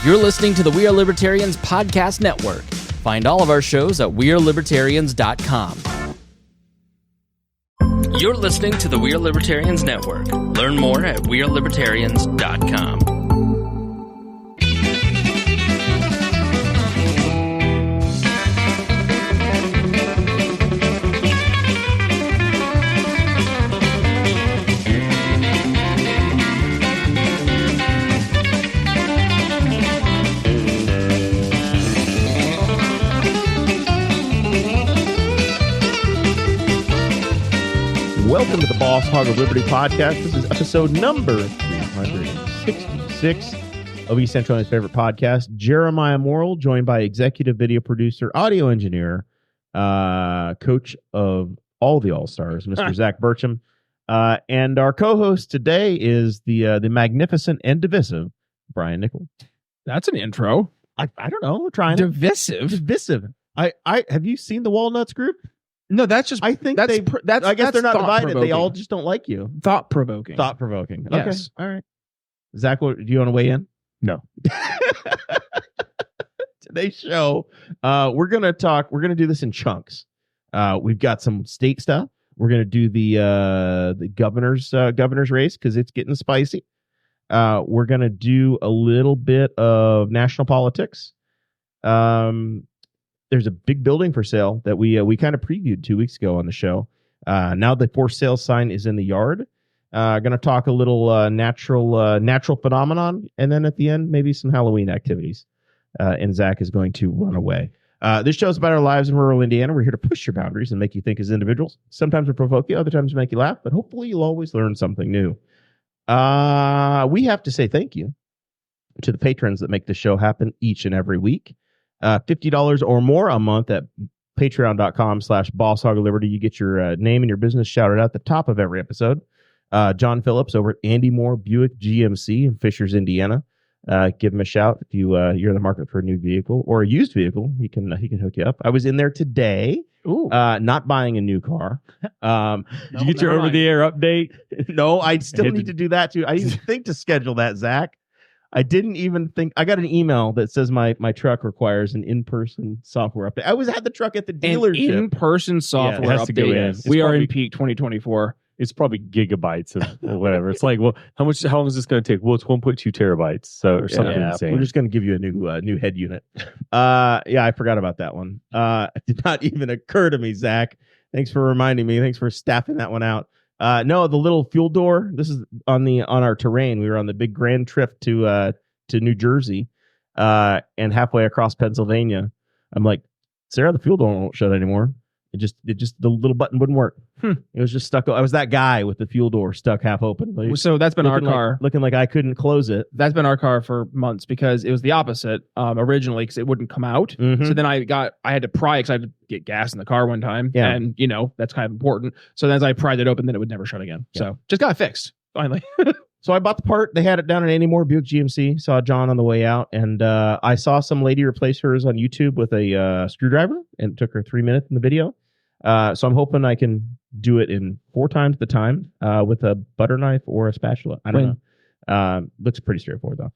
You're listening to the We Are Libertarians podcast network. Find all of our shows at wearelibertarians.com. You're listening to the We Are Libertarians network. Learn more at wearelibertarians.com. Welcome to the Boss Hog of Liberty podcast. This is episode number 366 of East Central's favorite podcast. Jeremiah Morrell, joined by executive video producer, audio engineer, coach of all the All-Stars, Mr. Zach Burcham. And our co-host today is the magnificent and divisive Brian Nichols. That's an intro. I don't know. We're trying Divisive. Divisive. I have you seen the Walnuts group? No, that's just. I think that's. I guess they're not divided. They all thought-provoking. just don't like you. Thought-provoking. Thought-provoking. Yes. Okay. All right. Zach, do you want to weigh in? No. Today's show, we're going to do this in chunks. We've got some state stuff. We're going to do the governor's race because it's getting spicy. We're going to do a little bit of national politics. There's a big building for sale that we kind of previewed 2 weeks ago on the show. Now the for sale sign is in the yard. Going to talk a little natural phenomenon, and then at the end maybe some Halloween activities. And Zach is going to run away. This show is about our lives in rural Indiana. We're here to push your boundaries and make you think as individuals. Sometimes we provoke you, other times we make you laugh, but hopefully you'll always learn something new. We have to say thank you to the patrons that make the show happen each and every week. $50 or more a month at patreon.com/BossHogOfLiberty. You get your name and your business shouted out at the top of every episode. John Phillips over at Andy Moore Buick GMC in Fishers, Indiana. Give him a shout if you're in the market for a new vehicle or a used vehicle. He can hook you up. I was in there today. Ooh. Not buying a new car. Did you get your over-the-air update? No, I still need to do that too. I didn't think to schedule that, Zach. I didn't even think. I got an email that says my truck requires an in-person software update. I had the truck at the dealership. An in-person software it has to go in. update. We are in peak 2024. It's probably gigabytes or whatever. It's like, well, how long is this going to take? Well, it's 1.2 terabytes, so or something insane. We're just going to give you a new head unit. I forgot about that one. It did not even occur to me, Zach. Thanks for reminding me. Thanks for staffing that one out. No, the little fuel door. This is on our terrain. We were on the big grand trip to New Jersey, and halfway across Pennsylvania, I'm like, Sarah, the fuel door won't shut anymore. It just the little button wouldn't work. It was just stuck. I was that guy with the fuel door stuck half open. Like, So that's been our car. Looking like I couldn't close it. That's been our car for months because it was the opposite originally because it wouldn't come out. Mm-hmm. So then I had to pry because I had to get gas in the car one time. Yeah. And, that's kind of important. So then as I pried it open, then it would never shut again. Yeah. So just got it fixed finally. So I bought the part. They had it down at Andy Moore Buick GMC. Saw John on the way out. And I saw some lady replace hers on YouTube with a screwdriver. And it took her 3 minutes in the video. So I'm hoping I can do it in 4 times the time with a butter knife or a spatula. I don't know. Looks pretty straightforward, though.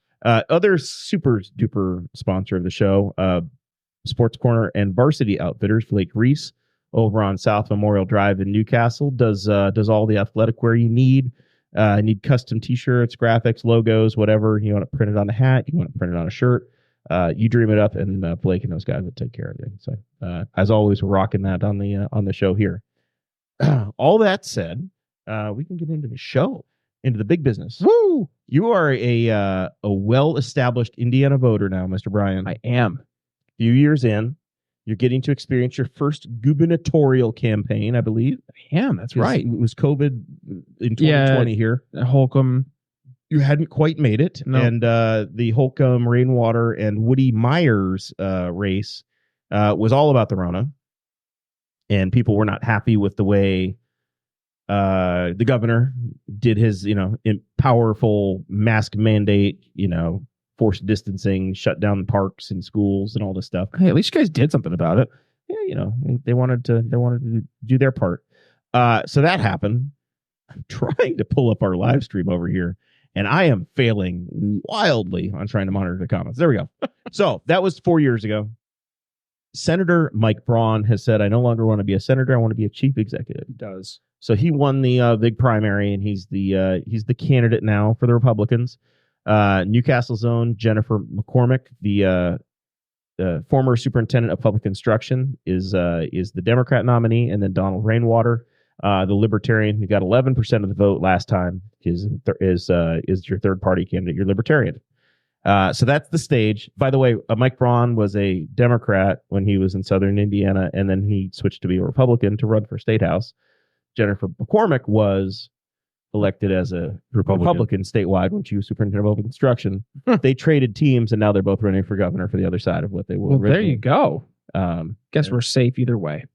Other super duper sponsor of the show, Sports Corner and Varsity Outfitters, Blake Reese, over on South Memorial Drive in Newcastle, does all the athletic wear you need. Need custom T-shirts, graphics, logos, whatever. You want to print it on a hat, you want to print it on a shirt. You dream it up, and Blake and those guys will take care of it. So, as always, we're rocking that on the show here. All that said, we can get into the show, into the big business. Woo! You are a well-established Indiana voter now, Mr. Brian. I am. A few years in, you're getting to experience your first gubernatorial campaign, I believe. I am. That's right. It was COVID in 2020 here. Holcomb. You hadn't quite made it. No. And the Holcomb, Rainwater, and Woody Myers race was all about the Rona. And people were not happy with the way the governor did his, powerful mask mandate, forced distancing, shut down the parks and schools and all this stuff. Hey, at least you guys did something about it. Yeah, they wanted to do their part. So that happened. I'm trying to pull up our live stream over here. And I am failing wildly on trying to monitor the comments. There we go. So that was 4 years ago. Senator Mike Braun has said, I no longer want to be a senator. I want to be a chief executive. It does. So he won the big primary, and he's the candidate now for the Republicans. Newcastle's own Jennifer McCormick, the former superintendent of public instruction, is the Democrat nominee, and then Donald Rainwater, the Libertarian, who got 11% of the vote last time, is your third party candidate, your Libertarian. So that's the stage. By the way, Mike Braun was a Democrat when he was in Southern Indiana, and then he switched to be a Republican to run for State House. Jennifer McCormick was elected as a Republican statewide when she was superintendent of public instruction. They traded teams, and now they're both running for governor for the other side of what they were. Well, there you go. Guess yeah. we're safe either way.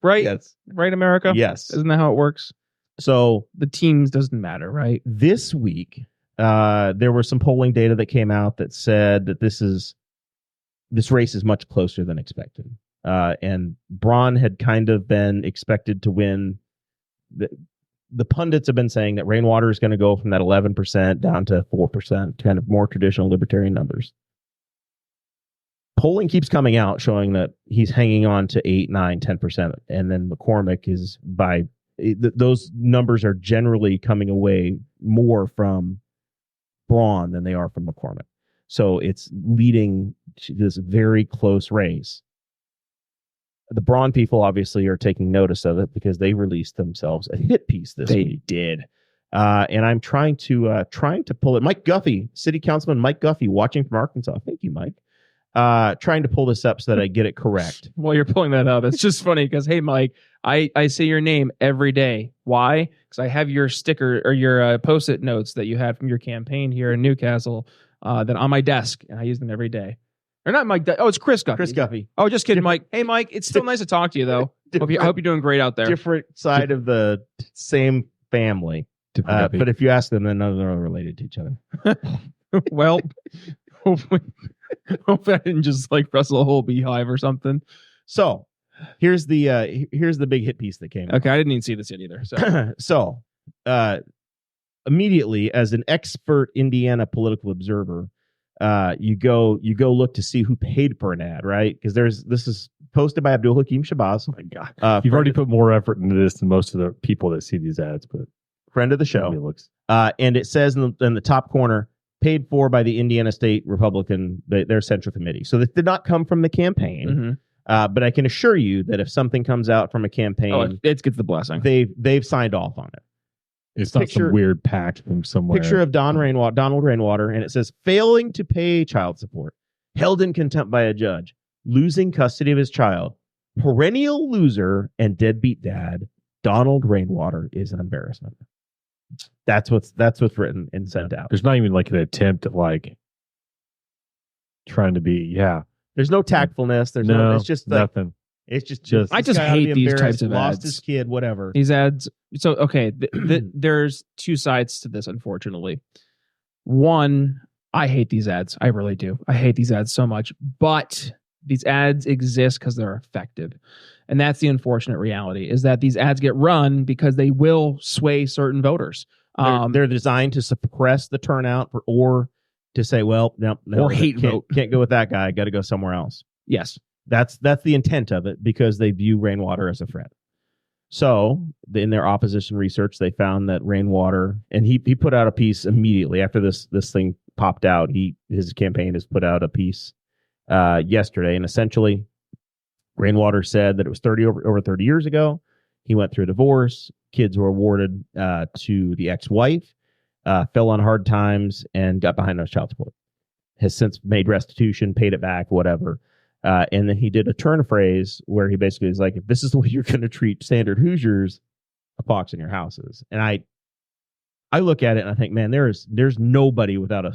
Right? Yes. Right, America? Yes. Isn't that how it works? So The teams doesn't matter, right? this week, there was some polling data that came out that said that this race is much closer than expected. And Braun had kind of been expected to win. The pundits have been saying that Rainwater is going to go from that 11% down to 4%, kind of more traditional libertarian numbers. Polling keeps coming out showing that he's hanging on to 8, 9, 10%. And then McCormick is those numbers are generally coming away more from Braun than they are from McCormick. So it's leading to this very close race. The Braun people obviously are taking notice of it because they released themselves a hit piece this week. They did. And I'm trying to pull it. Mike Guffey, City Councilman Mike Guffey, watching from Arkansas. Thank you, Mike. Trying to pull this up so that I get it correct. While you're pulling that up, it's just funny because, hey, Mike, I say your name every day. Why? Because I have your sticker or your Post-it notes that you had from your campaign here in Newcastle that on my desk, and I use them every day. Or not Mike. Oh, it's Chris Guffey. Chris Guffey. Oh, just kidding, Mike. Hey, Mike, it's still nice to talk to you, though. I hope you're doing great out there. Different side of the same family. But if you ask them, then none of them are related to each other. Well, hopefully I didn't just like rustle a whole beehive or something. So here's the big hit piece that came out. Okay, I didn't even see this yet either. So, immediately, as an expert Indiana political observer, you go look to see who paid for an ad, right? Because this is posted by Abdul Hakim Shabazz. Oh my God, you've already put more effort into this than most of the people that see these ads, but friend of the show. And it says in the top corner, paid for by the Indiana State Republican, their Central Committee. So this did not come from the campaign. Mm-hmm. But I can assure you that if something comes out from a campaign, it gets the blessing. They've signed off on it. It's not some weird pact from somewhere. Picture of Donald Rainwater, and it says, failing to pay child support, held in contempt by a judge, losing custody of his child, perennial loser and deadbeat dad, Donald Rainwater is an embarrassment. That's what's written and sent out. There's not even like an attempt at like trying to be, There's no tactfulness. There's no, it's just like, nothing. It's just I just hate these types of lost ads. His kid, whatever. These ads. So, okay, there's two sides to this, unfortunately. One, I hate these ads. I really do. I hate these ads so much. But these ads exist because they're effective. And that's the unfortunate reality, is that these ads get run because they will sway certain voters. They're designed to suppress the turnout or to say, well, no, or hate vote. Can't go with that guy. Got to go somewhere else. Yes. That's the intent of it, because they view Rainwater as a threat. So in their opposition research, they found that Rainwater, and he put out a piece immediately after this thing popped out. His campaign has put out a piece yesterday, and essentially Rainwater said that it was over 30 years ago. He went through a divorce. Kids were awarded to the ex-wife, fell on hard times, and got behind on child support. Has since made restitution, paid it back, whatever. And then he did a turn of phrase where he basically is like, if this is the way you're going to treat standard Hoosiers, a pox in your houses. And I look at it and I think, man, there's nobody without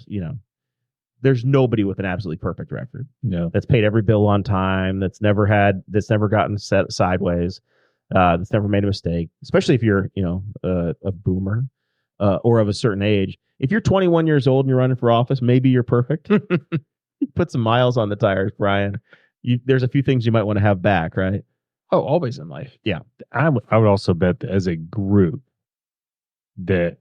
there's nobody with an absolutely perfect record. No. That's paid every bill on time, that's never gotten set sideways, that's never made a mistake, especially if you're, a boomer or of a certain age. If you're 21 years old and you're running for office, maybe you're perfect. Put some miles on the tires, Brian. There's a few things you might want to have back, right? Oh, always in life. Yeah. I would also bet that as a group that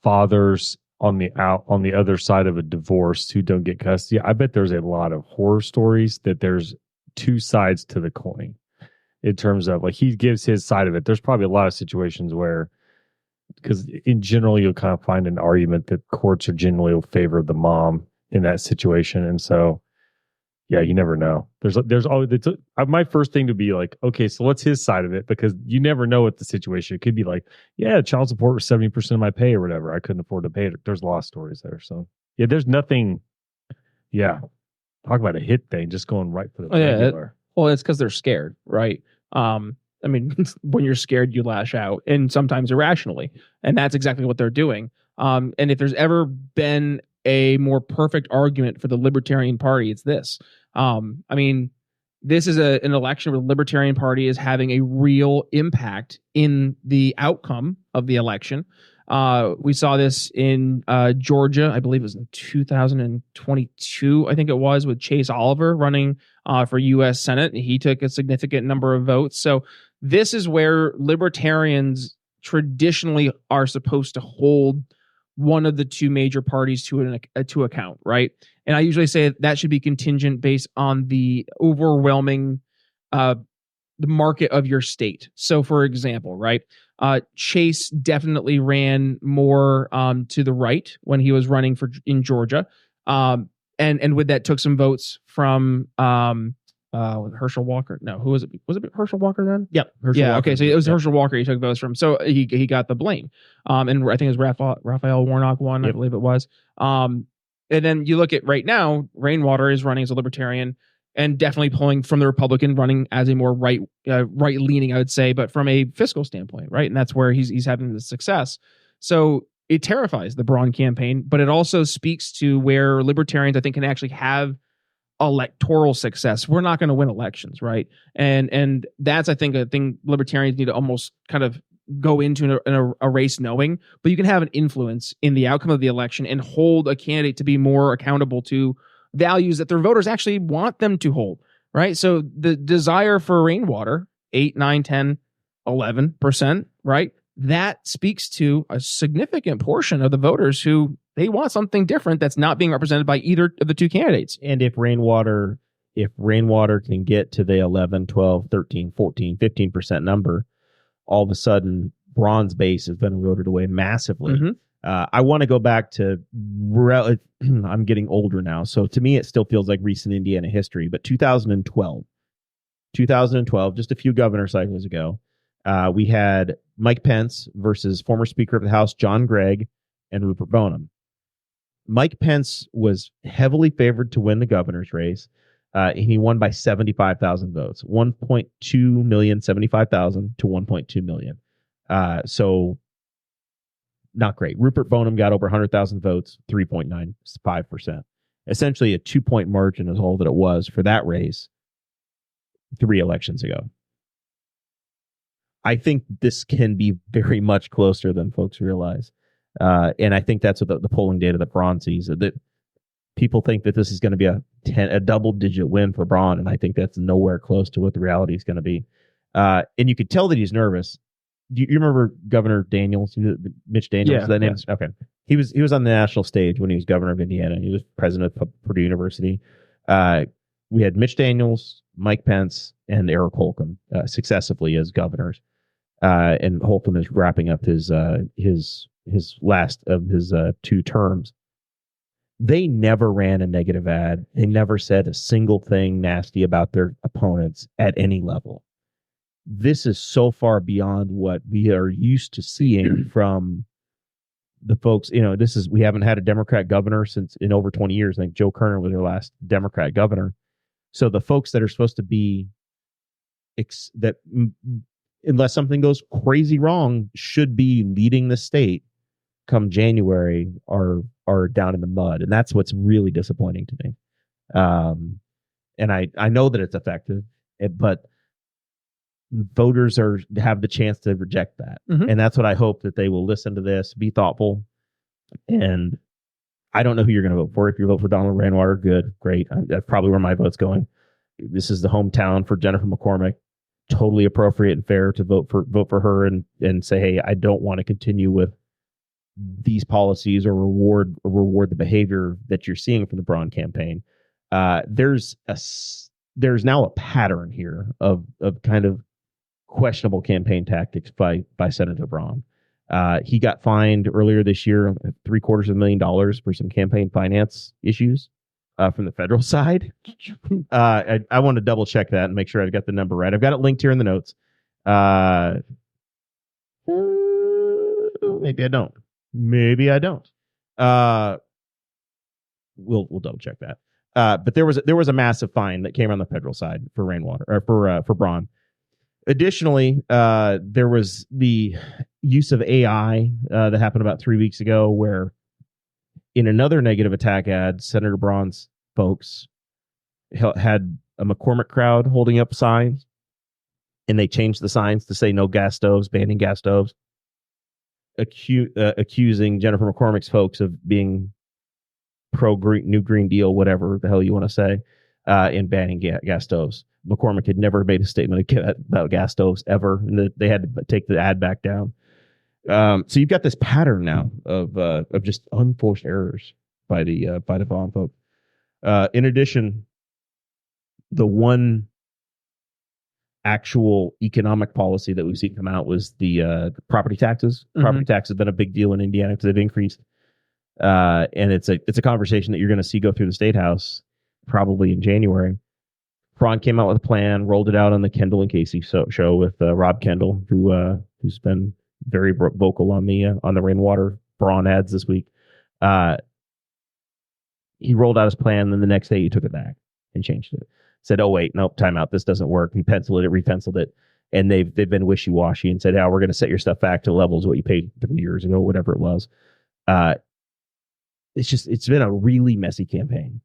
fathers on the other side of a divorce who don't get custody. I bet there's a lot of horror stories that there's two sides to the coin in terms of like he gives his side of it. There's probably a lot of situations where, because in general you'll kind of find an argument that courts are generally will favor the mom in that situation, and so yeah, you never know. There's always my first thing to be like, okay, so what's his side of it? Because you never know what the situation. It could be like, yeah, child support was 70% of my pay or whatever. I couldn't afford to pay it. There's a lot of stories there. So yeah, there's nothing. Yeah, talk about a hit thing, just going right for the regular. Well, it's because they're scared, right? I mean, when you're scared, you lash out, and sometimes irrationally, and that's exactly what they're doing. And if there's ever been a more perfect argument for the Libertarian Party, it's this. I mean, this is an election where the Libertarian Party is having a real impact in the outcome of the election. We saw this in Georgia, I believe it was in 2022, I think it was, with Chase Oliver running for U.S. Senate. He took a significant number of votes. So this is where libertarians traditionally are supposed to hold one of the two major parties to account, right? And I usually say that should be contingent based on the overwhelming the market of your state. So, for example, right, Chase definitely ran more to the right when he was running in Georgia, and with that took some votes from Herschel Walker. No, who was it? Was it Herschel Walker then? Yep. Herschel Walker. Okay. So it was Herschel Walker he took votes from. So he got the blame. And I think it was Raphael Warnock won, I believe it was. And then you look at right now, Rainwater is running as a libertarian and definitely pulling from the Republican, running as a more right leaning, I would say, but from a fiscal standpoint, right? And that's where he's having the success. So it terrifies the Braun campaign, but it also speaks to where libertarians, I think, can actually have electoral success. We're not going to win elections, right? And that's, I think, a thing libertarians need to almost kind of go into in a race knowing, but you can have an influence in the outcome of the election and hold a candidate to be more accountable to values that their voters actually want them to hold, right? So the desire for Rainwater, 8, 9, 10, 11%, right? That speaks to a significant portion of the voters who they want something different that's not being represented by either of the two candidates. And if Rainwater can get to the 11, 12, 13, 14, 15% number, all of a sudden Braun's base has been eroded away massively. Mm-hmm. I want to go back to, I'm getting older now, so to me it still feels like recent Indiana history, but 2012, just a few governor cycles ago, we had Mike Pence versus former Speaker of the House John Gregg and Rupert Boneham. Mike Pence was heavily favored to win the governor's race. And he won by 75,000 votes, 1.2 million, 75,000 to 1.2 million. So not great. Rupert Boneham got over 100,000 votes, 3.95%. Essentially a 2-point margin is all that it was for that race 3 elections ago. I think this can be very much closer than folks realize. And I think that's what the polling data that Braun sees, that people think that this is going to be a double-digit win for Braun, and I think that's nowhere close to what the reality is going to be. And you could tell that he's nervous. Do you remember Governor Daniels, Mitch Daniels? Yeah, that name? Yeah. Okay. He was on the national stage when he was governor of Indiana. He was president of Purdue University. We had Mitch Daniels, Mike Pence, and Eric Holcomb successively as governors. And Holcomb is wrapping up his last of his 2 terms. They never ran a negative ad. They never said a single thing nasty about their opponents at any level. This is so far beyond what we are used to seeing from the folks. We haven't had a Democrat governor since in over 20 years. I think Joe Kerner was their last Democrat governor. So the folks that are supposed to be unless something goes crazy wrong, should be leading the state come January are down in the mud. And that's what's really disappointing to me. And I know that it's effective, but voters have the chance to reject that. Mm-hmm. And that's what I hope, that they will listen to this, be thoughtful. And I don't know who you're going to vote for. If you vote for Donald Rainwater, good, great. That's probably where my vote's going. This is the hometown for Jennifer McCormick. Totally appropriate and fair to vote for her and say, hey, I don't want to continue with these policies or reward the behavior that you're seeing from the Braun campaign. There's now a pattern here of kind of questionable campaign tactics by Senator Braun. He got fined earlier this year $750,000 for some campaign finance issues from the federal side. I want to double check that and make sure I've got the number right. I've got it linked here in the notes. Maybe I don't. We'll double check that. But there was a massive fine that came on the federal side for Rainwater or for Braun. Additionally, there was the use of AI that happened about 3 weeks ago, where in another negative attack ad, Senator Braun's folks had a McCormick crowd holding up signs, and they changed the signs to say no gas stoves, banning gas stoves, accusing Jennifer McCormick's folks of being pro-green, New Green Deal, whatever the hell you want to say, in banning gas stoves. McCormick had never made a statement about gas stoves ever, and they had to take the ad back down. So you've got this pattern now of just unforced errors by the Braun folks. In addition, the one actual economic policy that we've seen come out was the property taxes. Mm-hmm. Property taxes have been a big deal in Indiana because they've increased, and it's a conversation that you're going to see go through the State House probably in January. Braun came out with a plan, rolled it out on the Kendall and Casey show with Rob Kendall, who's been very vocal on the Rainwater Braun ads this week. He rolled out his plan, and then the next day he took it back and changed it. Said, "Oh wait, nope, time out. This doesn't work." He repenciled it, and they've been wishy-washy and said, "Yeah, we're going to set your stuff back to levels what you paid 3 years ago, whatever it was." It's been a really messy campaign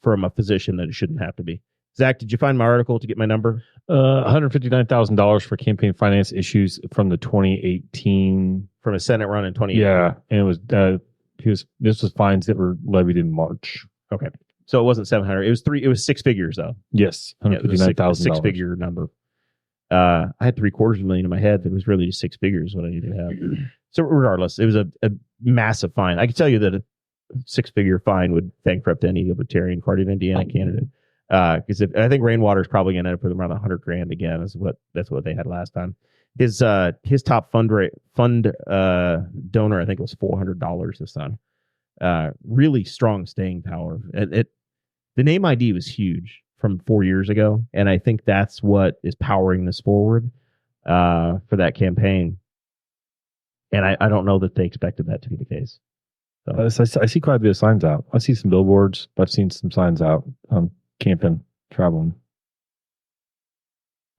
from a position that it shouldn't have to be. Zach, did you find my article to get my number? $159,000 for campaign finance issues from the 2018 from a Senate run in 2018. Yeah, and it was this was fines that were levied in March. Okay, so it wasn't 700. It was six figures though. Yes, $159,000. Six figure number. I had $750,000 in my head. It was really just six figures what I needed to have. So regardless, it was a massive fine. I can tell you that a six-figure fine would bankrupt any Libertarian Party of Indiana candidate. Because I think Rainwater is probably going to end up with around $100,000 again. That's what they had last time. His top fund donor, I think, was $400 this time. Really strong staying power. The name ID was huge from 4 years ago, and I think that's what is powering this forward for that campaign. And I don't know that they expected that to be the case. So. I see quite a bit of signs out. I see some billboards. I've seen some signs out. Camping, traveling.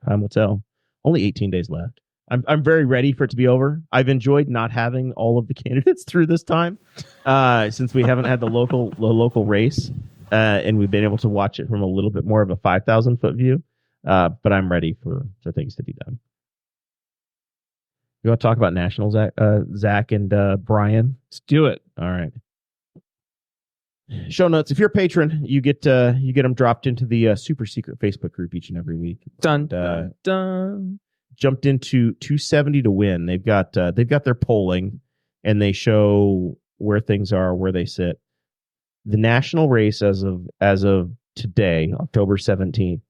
Time will tell. Only 18 days left. I'm very ready for it to be over. I've enjoyed not having all of the candidates through this time, since we haven't had the local race, and we've been able to watch it from a little bit more of a 5,000-foot view. But I'm ready for things to be done. You want to talk about nationals, Zach and Brian? Let's do it. All right. Show notes. If you're a patron, you get them dropped into the super secret Facebook group each and every week. Dun. Jumped into 270 to win. They've got their polling, and they show where things are, where they sit. The national race as of today, October 17th,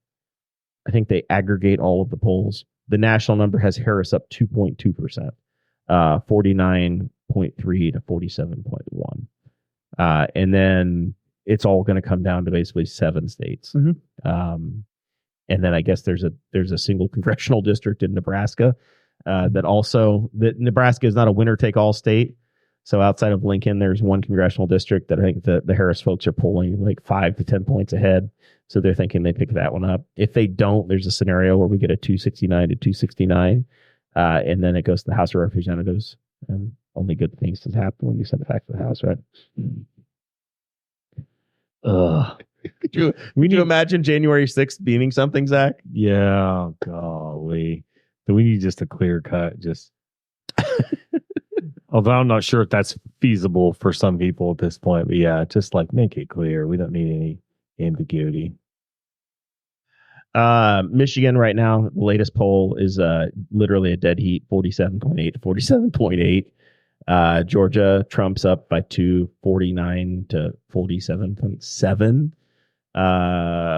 I think they aggregate all of the polls. The national number has Harris up 2.2%, 49.3 to 47.1. And then it's all going to come down to basically 7 states. Mm-hmm. And then I guess there's a single congressional district in Nebraska that Nebraska is not a winner take all state. So outside of Lincoln, there's one congressional district that I think the Harris folks are polling like 5 to 10 points ahead. So they're thinking they pick that one up. If they don't, there's a scenario where we get a 269 to 269, and then it goes to the House of Representatives. And only good things to happen when you send it back to the House, right? Could you imagine January 6th beaming something, Zach? Yeah, golly. Do we need just a clear cut? Just although I'm not sure if that's feasible for some people at this point, but yeah, just like make it clear. We don't need any ambiguity. Michigan right now, the latest poll is literally a dead heat, 47.8 to 47.8. Georgia, Trump's up by 249 to 47.7.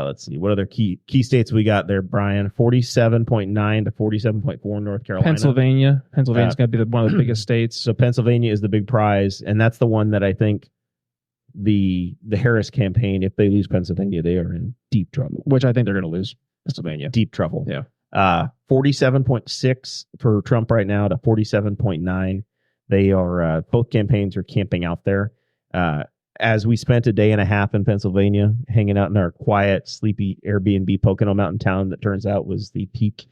Let's see. What other key states we got there, Brian? 47.9 to 47.4 North Carolina. Pennsylvania's going to be one of the biggest states. So Pennsylvania is the big prize, and that's the one that I think the Harris campaign, if they lose Pennsylvania, they are in deep trouble. Which I think they're going to lose Pennsylvania. Deep trouble. Yeah. 47.6 for Trump right now to 47.9. They are both campaigns are camping out there. As we spent a day and a half in Pennsylvania, hanging out in our quiet, sleepy Airbnb Pocono Mountain town that turns out was the peak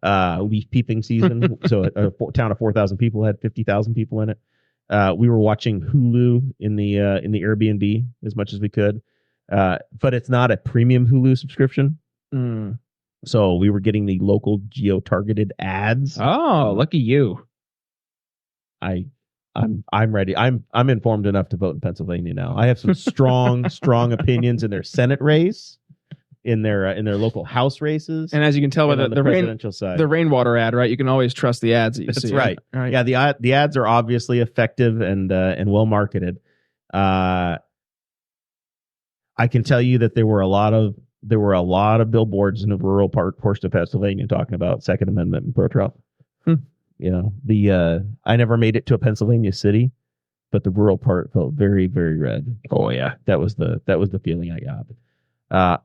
leaf peeping season. So a town of 4,000 people had 50,000 people in it. We were watching Hulu in the Airbnb as much as we could, but it's not a premium Hulu subscription. So we were getting the local geo-targeted ads. Oh, lucky you. I'm ready. I'm informed enough to vote in Pennsylvania now. I have some strong opinions in their Senate race, in their local House races, And as you can tell by the presidential side, the Rainwater ad, right? You can always trust the ads that you see. That's right. Right. Yeah, the ads are obviously effective and well marketed. I can tell you that there were a lot of billboards in the rural portion of Pennsylvania talking about Second Amendment and pro-Trump. You know, I never made it to a Pennsylvania city, but the rural part felt very, very red. Oh yeah. That was the feeling I got.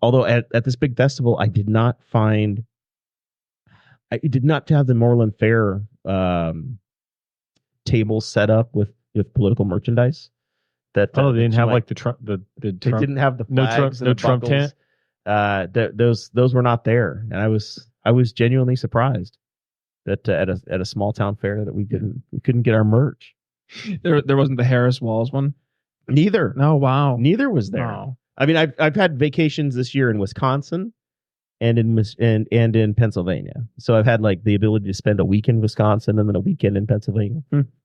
Although at this big festival, I did not have the Moreland Fair tables set up with political merchandise. They didn't have like the Trump. They didn't have the flags no Trump tent. Those were not there, and I was genuinely surprised that at a small town fair that we couldn't get our merch. There wasn't the Harris Walls one. Neither. Oh wow. Neither was there. Wow. I mean, I've had vacations this year in Wisconsin and in Pennsylvania. So I've had like the ability to spend a week in Wisconsin and then a weekend in Pennsylvania.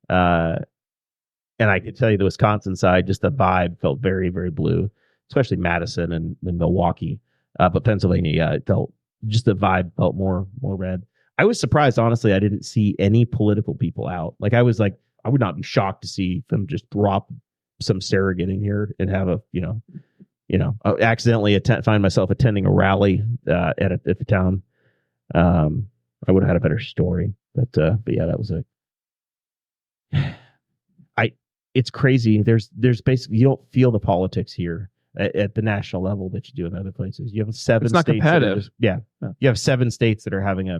And I can tell you the Wisconsin side, just the vibe felt very, very blue, especially Madison and Milwaukee. But Pennsylvania, yeah, it felt just the vibe felt more red. I was surprised, honestly, I didn't see any political people out. Like I would not be shocked to see them just drop some surrogate in here and have a, accidentally find myself attending a rally at the town. I would have had a better story, but yeah, that was it's crazy. There's basically, you don't feel the politics here at the national level that you do in other places. You have 7 It's not states. competitive. You have 7 states that are having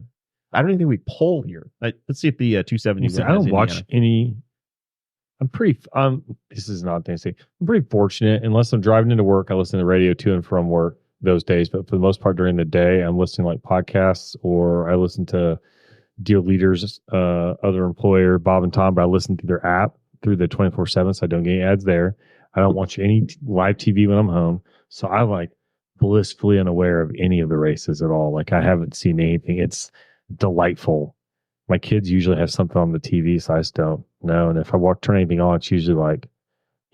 I don't even think we poll here. Let's see if the 270. I don't watch any. I'm pretty. This is not thing to say. I'm pretty fortunate. Unless I'm driving into work, I listen to radio to and from work those days. But for the most part, during the day, I'm listening to like podcasts, or I listen to Deal Leaders, other employer, Bob and Tom. But I listen to their app through the 24/7, so I don't get any ads there. I don't watch any live TV when I'm home, so I'm like blissfully unaware of any of the races at all. Like I haven't seen anything. It's delightful. My kids usually have something on the TV, so I just don't know. And if I turn anything on, it's usually like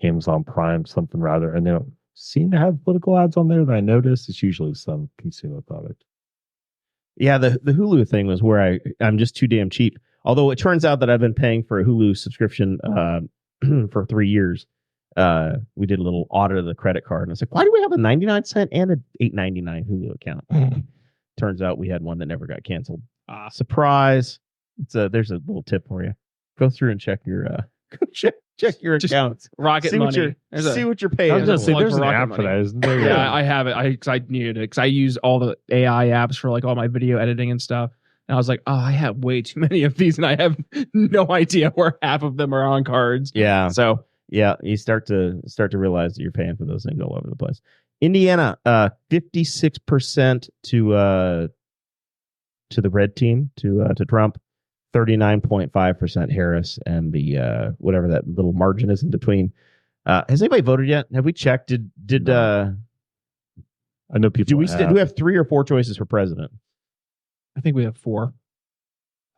Amazon Prime, something rather. And they don't seem to have political ads on there that I notice. It's usually some consumer product. Yeah, the Hulu thing was where I'm just too damn cheap. Although it turns out that I've been paying for a Hulu subscription for 3 years. We did a little audit of the credit card, and I was like, why do we have a 99-cent and an $8.99 Hulu account? Turns out we had one that never got canceled. Surprise. There's a little tip for you. Go through and check your check your accounts. Rocket see Money. See what you're paying. I was going to say, there's an Rocket app Money. for that, isn't there? Yeah, I have it. I needed it because I use all the AI apps for like all my video editing and stuff. And I was like, oh, I have way too many of these, and I have no idea where half of them are on cards. Yeah. So yeah, you start to realize that you're paying for those things all over the place. Indiana, 56% to the red team, to Trump, 39.5% Harris, and the whatever that little margin is in between. Has anybody voted yet? Have we checked? Did I know people. do we have 3 or 4 choices for president? I think we have 4.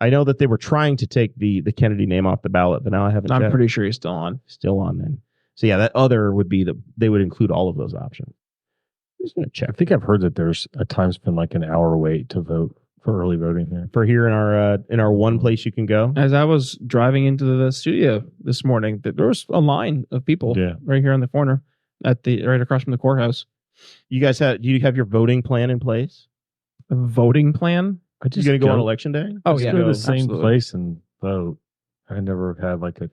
I know that they were trying to take the Kennedy name off the ballot, but now I haven't. I'm pretty sure he's still on. Still on then. So yeah, that other would be they would include all of those options. I'm just gonna check. I think I've heard that there's at times been like an hour wait to vote for early voting here. for here in our one place you can go. As I was driving into the studio this morning, there was a line of people right here on the corner right across from the courthouse. Do you have your voting plan in place? A voting plan? You going to go on election day? Oh, Just yeah. go to the same Absolutely. place and vote. I never had like a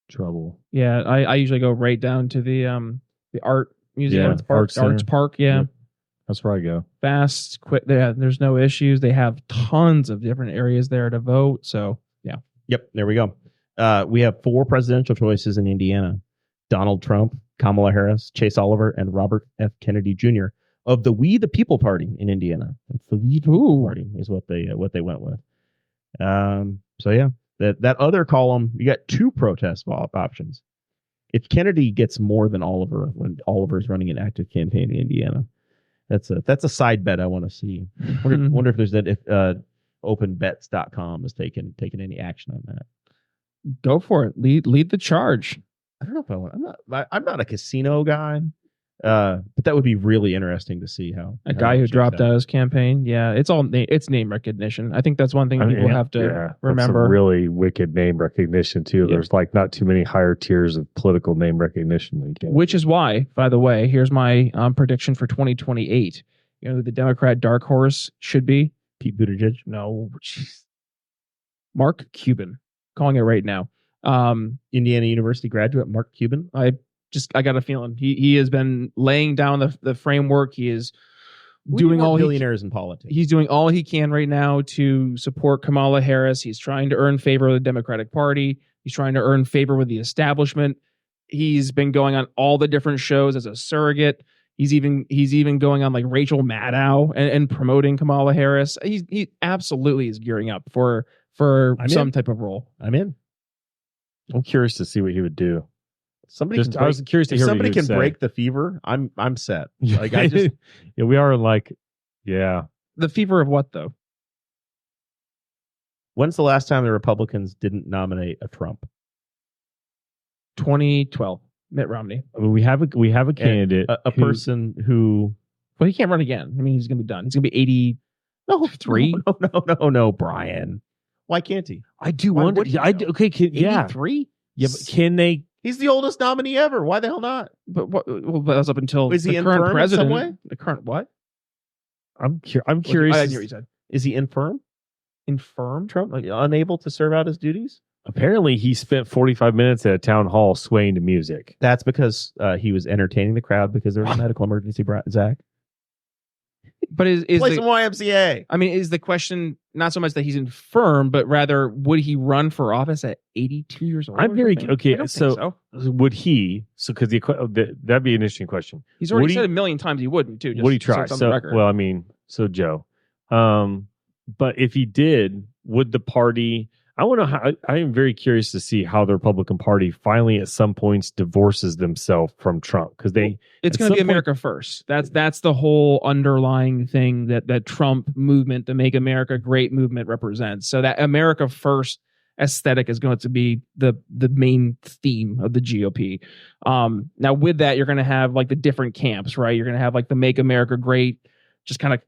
trouble. Yeah, I usually go right down to the art museum, Arts Park. Yeah. Yep. That's where I go. Fast, quick. There's no issues. They have tons of different areas there to vote. So yeah. Yep, there we go. We have 4 presidential choices in Indiana: Donald Trump, Kamala Harris, Chase Oliver, and Robert F. Kennedy Jr. of the We the People Party in Indiana. It's the We the People Party is what they went with. So yeah, that other column, you got 2 protest options. If Kennedy gets more than Oliver when Oliver's running an active campaign in Indiana, that's a side bet I want to see. Wonder if there's openbets.com is taking any action on that. Go for it. Lead the charge. I don't know if I want. I'm not a casino guy, but that would be really interesting to see how A guy who dropped out of his campaign. Yeah, it's name recognition. I think that's one thing people have to remember. That's a really wicked name recognition too. Yeah. There's like not too many higher tiers of political name recognition. Which is why, by the way, here's my prediction for 2028. You know who the Democrat dark horse should be? Pete Buttigieg. No, jeez. Mark Cuban. Calling it right now. Indiana University graduate Mark Cuban. I got a feeling he has been laying down the framework. He is doing all billionaires in politics. He's doing all he can right now to support Kamala Harris. He's trying to earn favor with the Democratic Party. He's trying to earn favor with the establishment. He's been going on all the different shows as a surrogate. He's even going on like Rachel Maddow and promoting Kamala Harris. He absolutely is gearing up for some type of role. I'm in. I'm curious to see what he would do. I was curious to hear. If somebody can break the fever, I'm set. Like I just yeah, we are like the fever of what though? When's the last time the Republicans didn't nominate a Trump? 2012, Mitt Romney. I mean, we have a candidate, a person who. Well, he can't run again. I mean, he's gonna be done. He's gonna be 83. No, Brian. Why can't he? I do wonder. Okay, 83? Yeah, but can they? He's the oldest nominee ever. Why the hell not? But what? Well, that was up until is he the current infirm president. in some way? The current what? I'm curious. I didn't hear what you said. Is he infirm? Infirm? Trump, like, unable to serve out his duties? Apparently, he spent 45 minutes at a town hall swaying to music. That's because he was entertaining the crowd because there was a medical emergency. Zach, but is play some YMCA? I mean, is the question not so much that he's infirm, but rather would he run for office at 82 years old? I'm very okay. So would he? So because that'd be an interesting question. He's already said a million times he wouldn't too. Would he try? Well, I mean, Joe. But if he did, would the party? I want to. I am very curious to see how the Republican Party finally, at some points, divorces themselves from Trump because it's going to be America first. That's the whole underlying thing that Trump movement, the Make America Great movement, represents. So that America first aesthetic is going to be the main theme of the GOP. Now, with that, you're going to have like the different camps, right? You're going to have like the Make America Great, just kind of,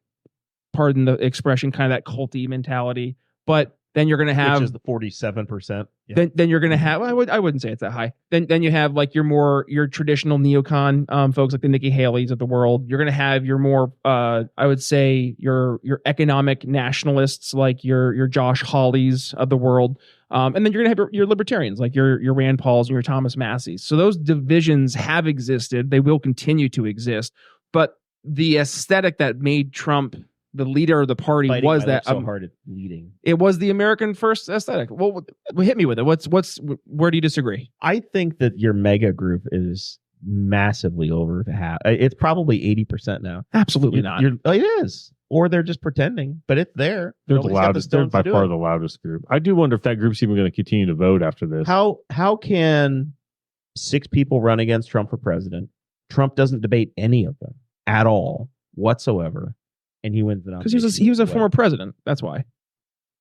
pardon the expression, kind of that culty mentality, but then you're going to have, which is the 47%. Yeah. Then you're going to have, I wouldn't say it's that high. Then you have like your traditional neocon folks like the Nikki Haley's of the world. You're going to have your more, I would say your economic nationalists like your Josh Hawleys of the world. And then you're going to have your libertarians like your Rand Pauls and your Thomas Masseys. So those divisions have existed. They will continue to exist. But the aesthetic that made Trump the leader of the party was that so hard at leading. It was the American first aesthetic. Well, hit me with it. Where do you disagree? I think that your mega group is massively over half. It's probably 80% now. Absolutely not. It is, or they're just pretending, but it's there. They're the loudest. They're by far the loudest group. I do wonder if that group's even going to continue to vote after this. How can 6 people run against Trump for president? Trump doesn't debate any of them at all whatsoever. And he wins the nomination. Because he was a former president. That's why. He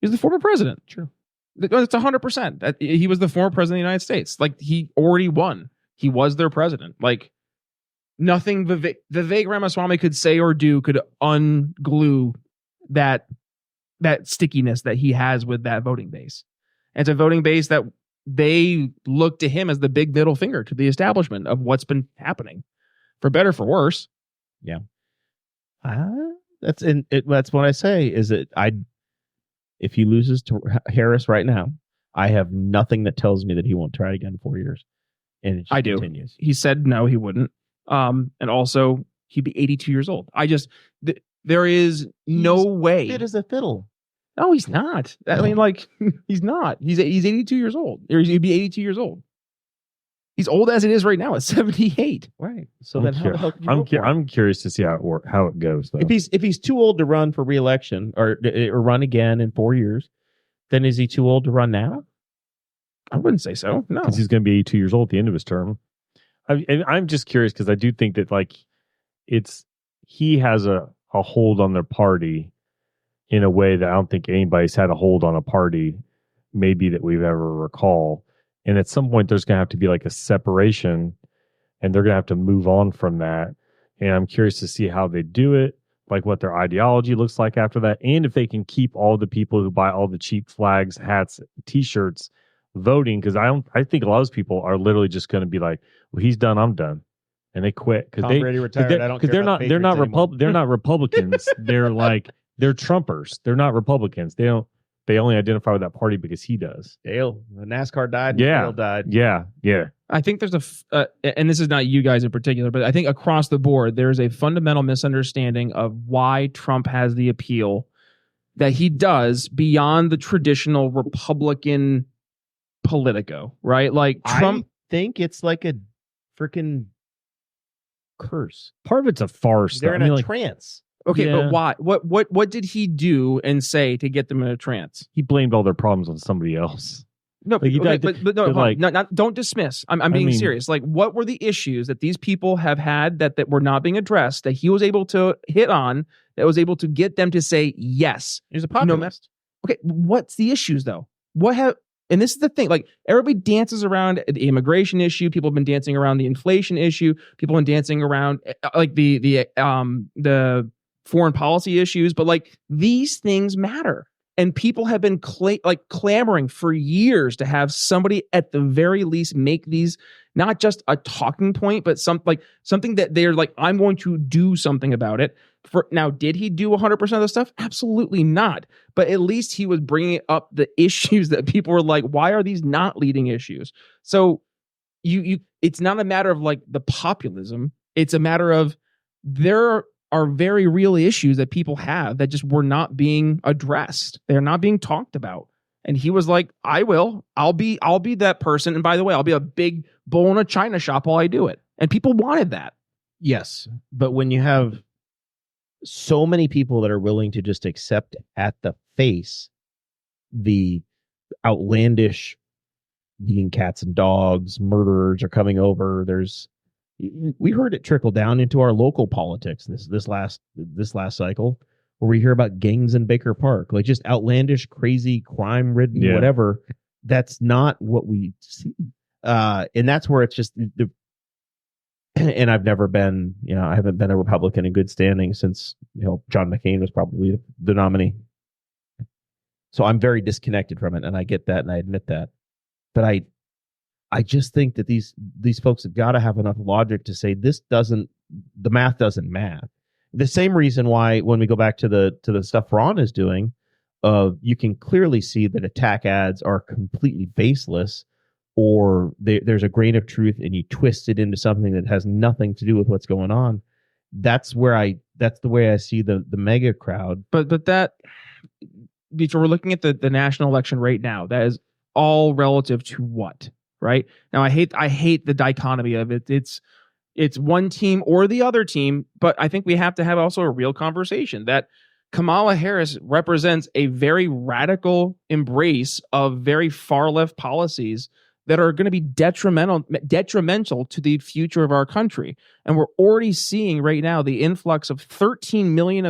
was the former president. True. It's 100%. That he was the former president of the United States. Like, he already won. He was their president. Like, nothing Vivek Ramaswamy could say or do could unglue that that stickiness that he has with that voting base. And it's a voting base that they look to him as the big middle finger to the establishment of what's been happening, for better, for worse. Yeah. That's what I say is that if he loses to Harris right now, I have nothing that tells me that he won't try again in 4 years. And it just continues. He said no, he wouldn't. And also he'd be 82 years old. There is no way. Fit as a fiddle. No, he's not. I mean, like, he's not. He's 82 years old. Or he'd be 82 years old. He's old as it is right now at 78. Right. So then how the hell can you vote for him? I'm curious to see how it goes, though. If he's too old to run for re-election or run again in 4 years, then is he too old to run now? I wouldn't say so. No. Because he's going to be 82 years old at the end of his term. I'm just curious because I do think that, like, he has a hold on their party in a way that I don't think anybody's had a hold on a party maybe that we've ever recall. And at some point, there's going to have to be like a separation, and they're going to have to move on from that. And I'm curious to see how they do it, like what their ideology looks like after that, and if they can keep all the people who buy all the cheap flags, hats, T-shirts voting. Because I think a lot of those people are literally just going to be like, "Well, he's done, I'm done," and they quit because they're not Republicans. They're Trumpers. They're not Republicans. They only identify with that party because he does. Dale, the NASCAR died. Yeah. Dale died. Yeah. I think there's and this is not you guys in particular, but I think across the board, there's a fundamental misunderstanding of why Trump has the appeal that he does beyond the traditional Republican Politico, right? Like Trump. I think it's like a freaking curse. Part of it's a farce. They're in a trance. Okay, Yeah. but why? What did he do and say to get them in a trance? He blamed all their problems on somebody else. No, Like, but no, like- don't dismiss. I'm being serious. Like, what were the issues that these people have had that were not being addressed that he was able to hit on, that was able to get them to say yes? He's a populist. Okay, what's the issues though? And this is the thing, like everybody dances around the immigration issue. People have been dancing around the inflation issue. People have been dancing around like the foreign policy issues, but like these things matter. And people have been clamoring for years to have somebody at the very least make these not just a talking point, but something that they're like, I'm going to do something about it. Now, did he do 100% of the stuff? Absolutely not. But at least he was bringing up the issues that people were like, why are these not leading issues? So it's not a matter of like the populism. It's a matter of there are very real issues that people have that just were not being addressed. They're not being talked about. And he was like, I'll be that person. And by the way, I'll be a big bull in a china shop while I do it. And people wanted that. Yes. But when you have so many people that are willing to just accept at the face the outlandish being cats and dogs, murderers are coming over. We heard it trickle down into our local politics this last cycle, where we hear about gangs in Baker Park, like just outlandish, crazy, crime-ridden, whatever. That's not what we see, and that's where it's just and I've never been, I haven't been a Republican in good standing since John McCain was probably the nominee. So I'm very disconnected from it, and I get that, and I admit that, but I just think that these folks have got to have enough logic to say the math doesn't math. The same reason why when we go back to the stuff Braun is doing, you can clearly see that attack ads are completely baseless, or there's a grain of truth and you twist it into something that has nothing to do with what's going on. That's the way I see the mega crowd. But that, Beecher, we're looking at the national election right now. That is all relative to what? Right now, I hate the dichotomy of it. It's one team or the other team, but I think we have to have also a real conversation that Kamala Harris represents a very radical embrace of very far left policies that are going to be detrimental to the future of our country. And we're already seeing right now the influx of 13 million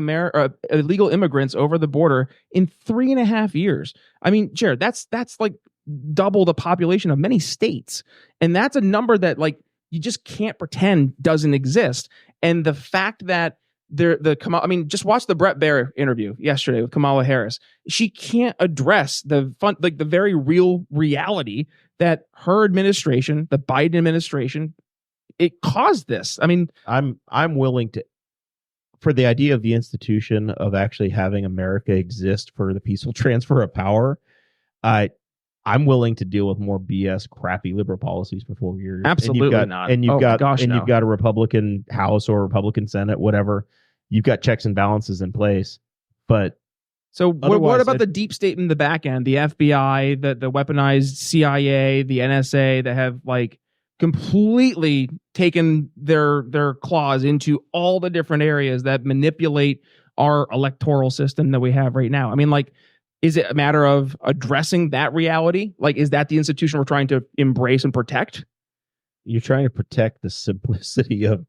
illegal immigrants over the border in 3.5 years. I mean, Jared, that's like double the population of many states. And that's a number that like you just can't pretend doesn't exist. And the fact that I mean, just watch the Brett Baer interview yesterday with Kamala Harris. She can't address the very real reality that her administration, the Biden administration, it caused this. I mean, I'm willing to, for the idea of the institution of actually having America exist for the peaceful transfer of power, I'm willing to deal with more BS, crappy liberal policies for 4 years. Absolutely not. And you've got no. you've got a Republican House or a Republican Senate, whatever. You've got checks and balances in place. But so what about the deep state in the back end, the FBI, the weaponized CIA, the NSA that have like completely taken their claws into all the different areas that manipulate our electoral system that we have right now? I mean, like, is it a matter of addressing that reality? Like, is that the institution we're trying to embrace and protect? You're trying to protect the simplicity of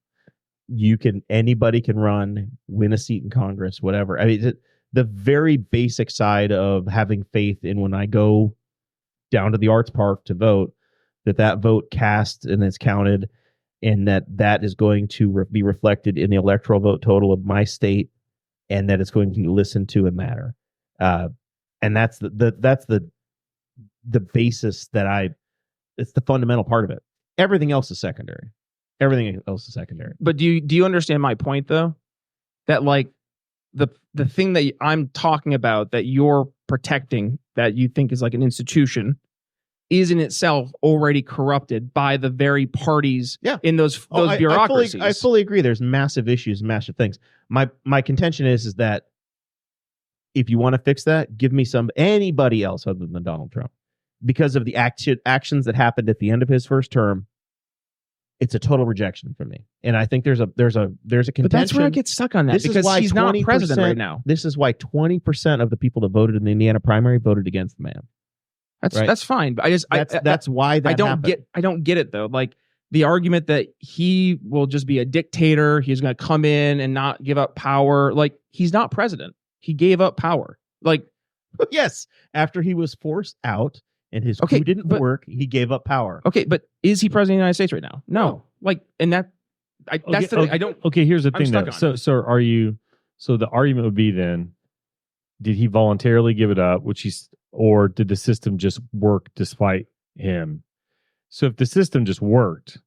anybody can run, win a seat in Congress, whatever. I mean, the very basic side of having faith in when I go down to the arts park to vote, that vote cast and it's counted, and that is going to be reflected in the electoral vote total of my state, and that it's going to be listened to and matter. And that's the basis it's the fundamental part of it. Everything else is secondary. But do you understand my point though? That like the thing that I'm talking about that you're protecting, that you think is like an institution, is in itself already corrupted by the very parties in those bureaucracies. I fully agree. There's massive issues, massive things. My contention is that if you want to fix that, give me anybody else other than Donald Trump, because of the actions that happened at the end of his first term. It's a total rejection for me, and I think there's a contention. But that's where I get stuck on that, because he's not president right now. This is why 20% of the people that voted in the Indiana primary voted against the man. That's fine, but that's why that happened. I don't get it though. Like the argument that he will just be a dictator, he's going to come in and not give up power. Like, he's not president. He gave up power. Like, yes, after he was forced out and his coup didn't work, he gave up power. Okay, but is he president of the United States right now? No. Like, and that's the thing. I don't. Okay, here's the thing though. So the argument would be then, did he voluntarily give it up, or did the system just work despite him? So if the system just worked,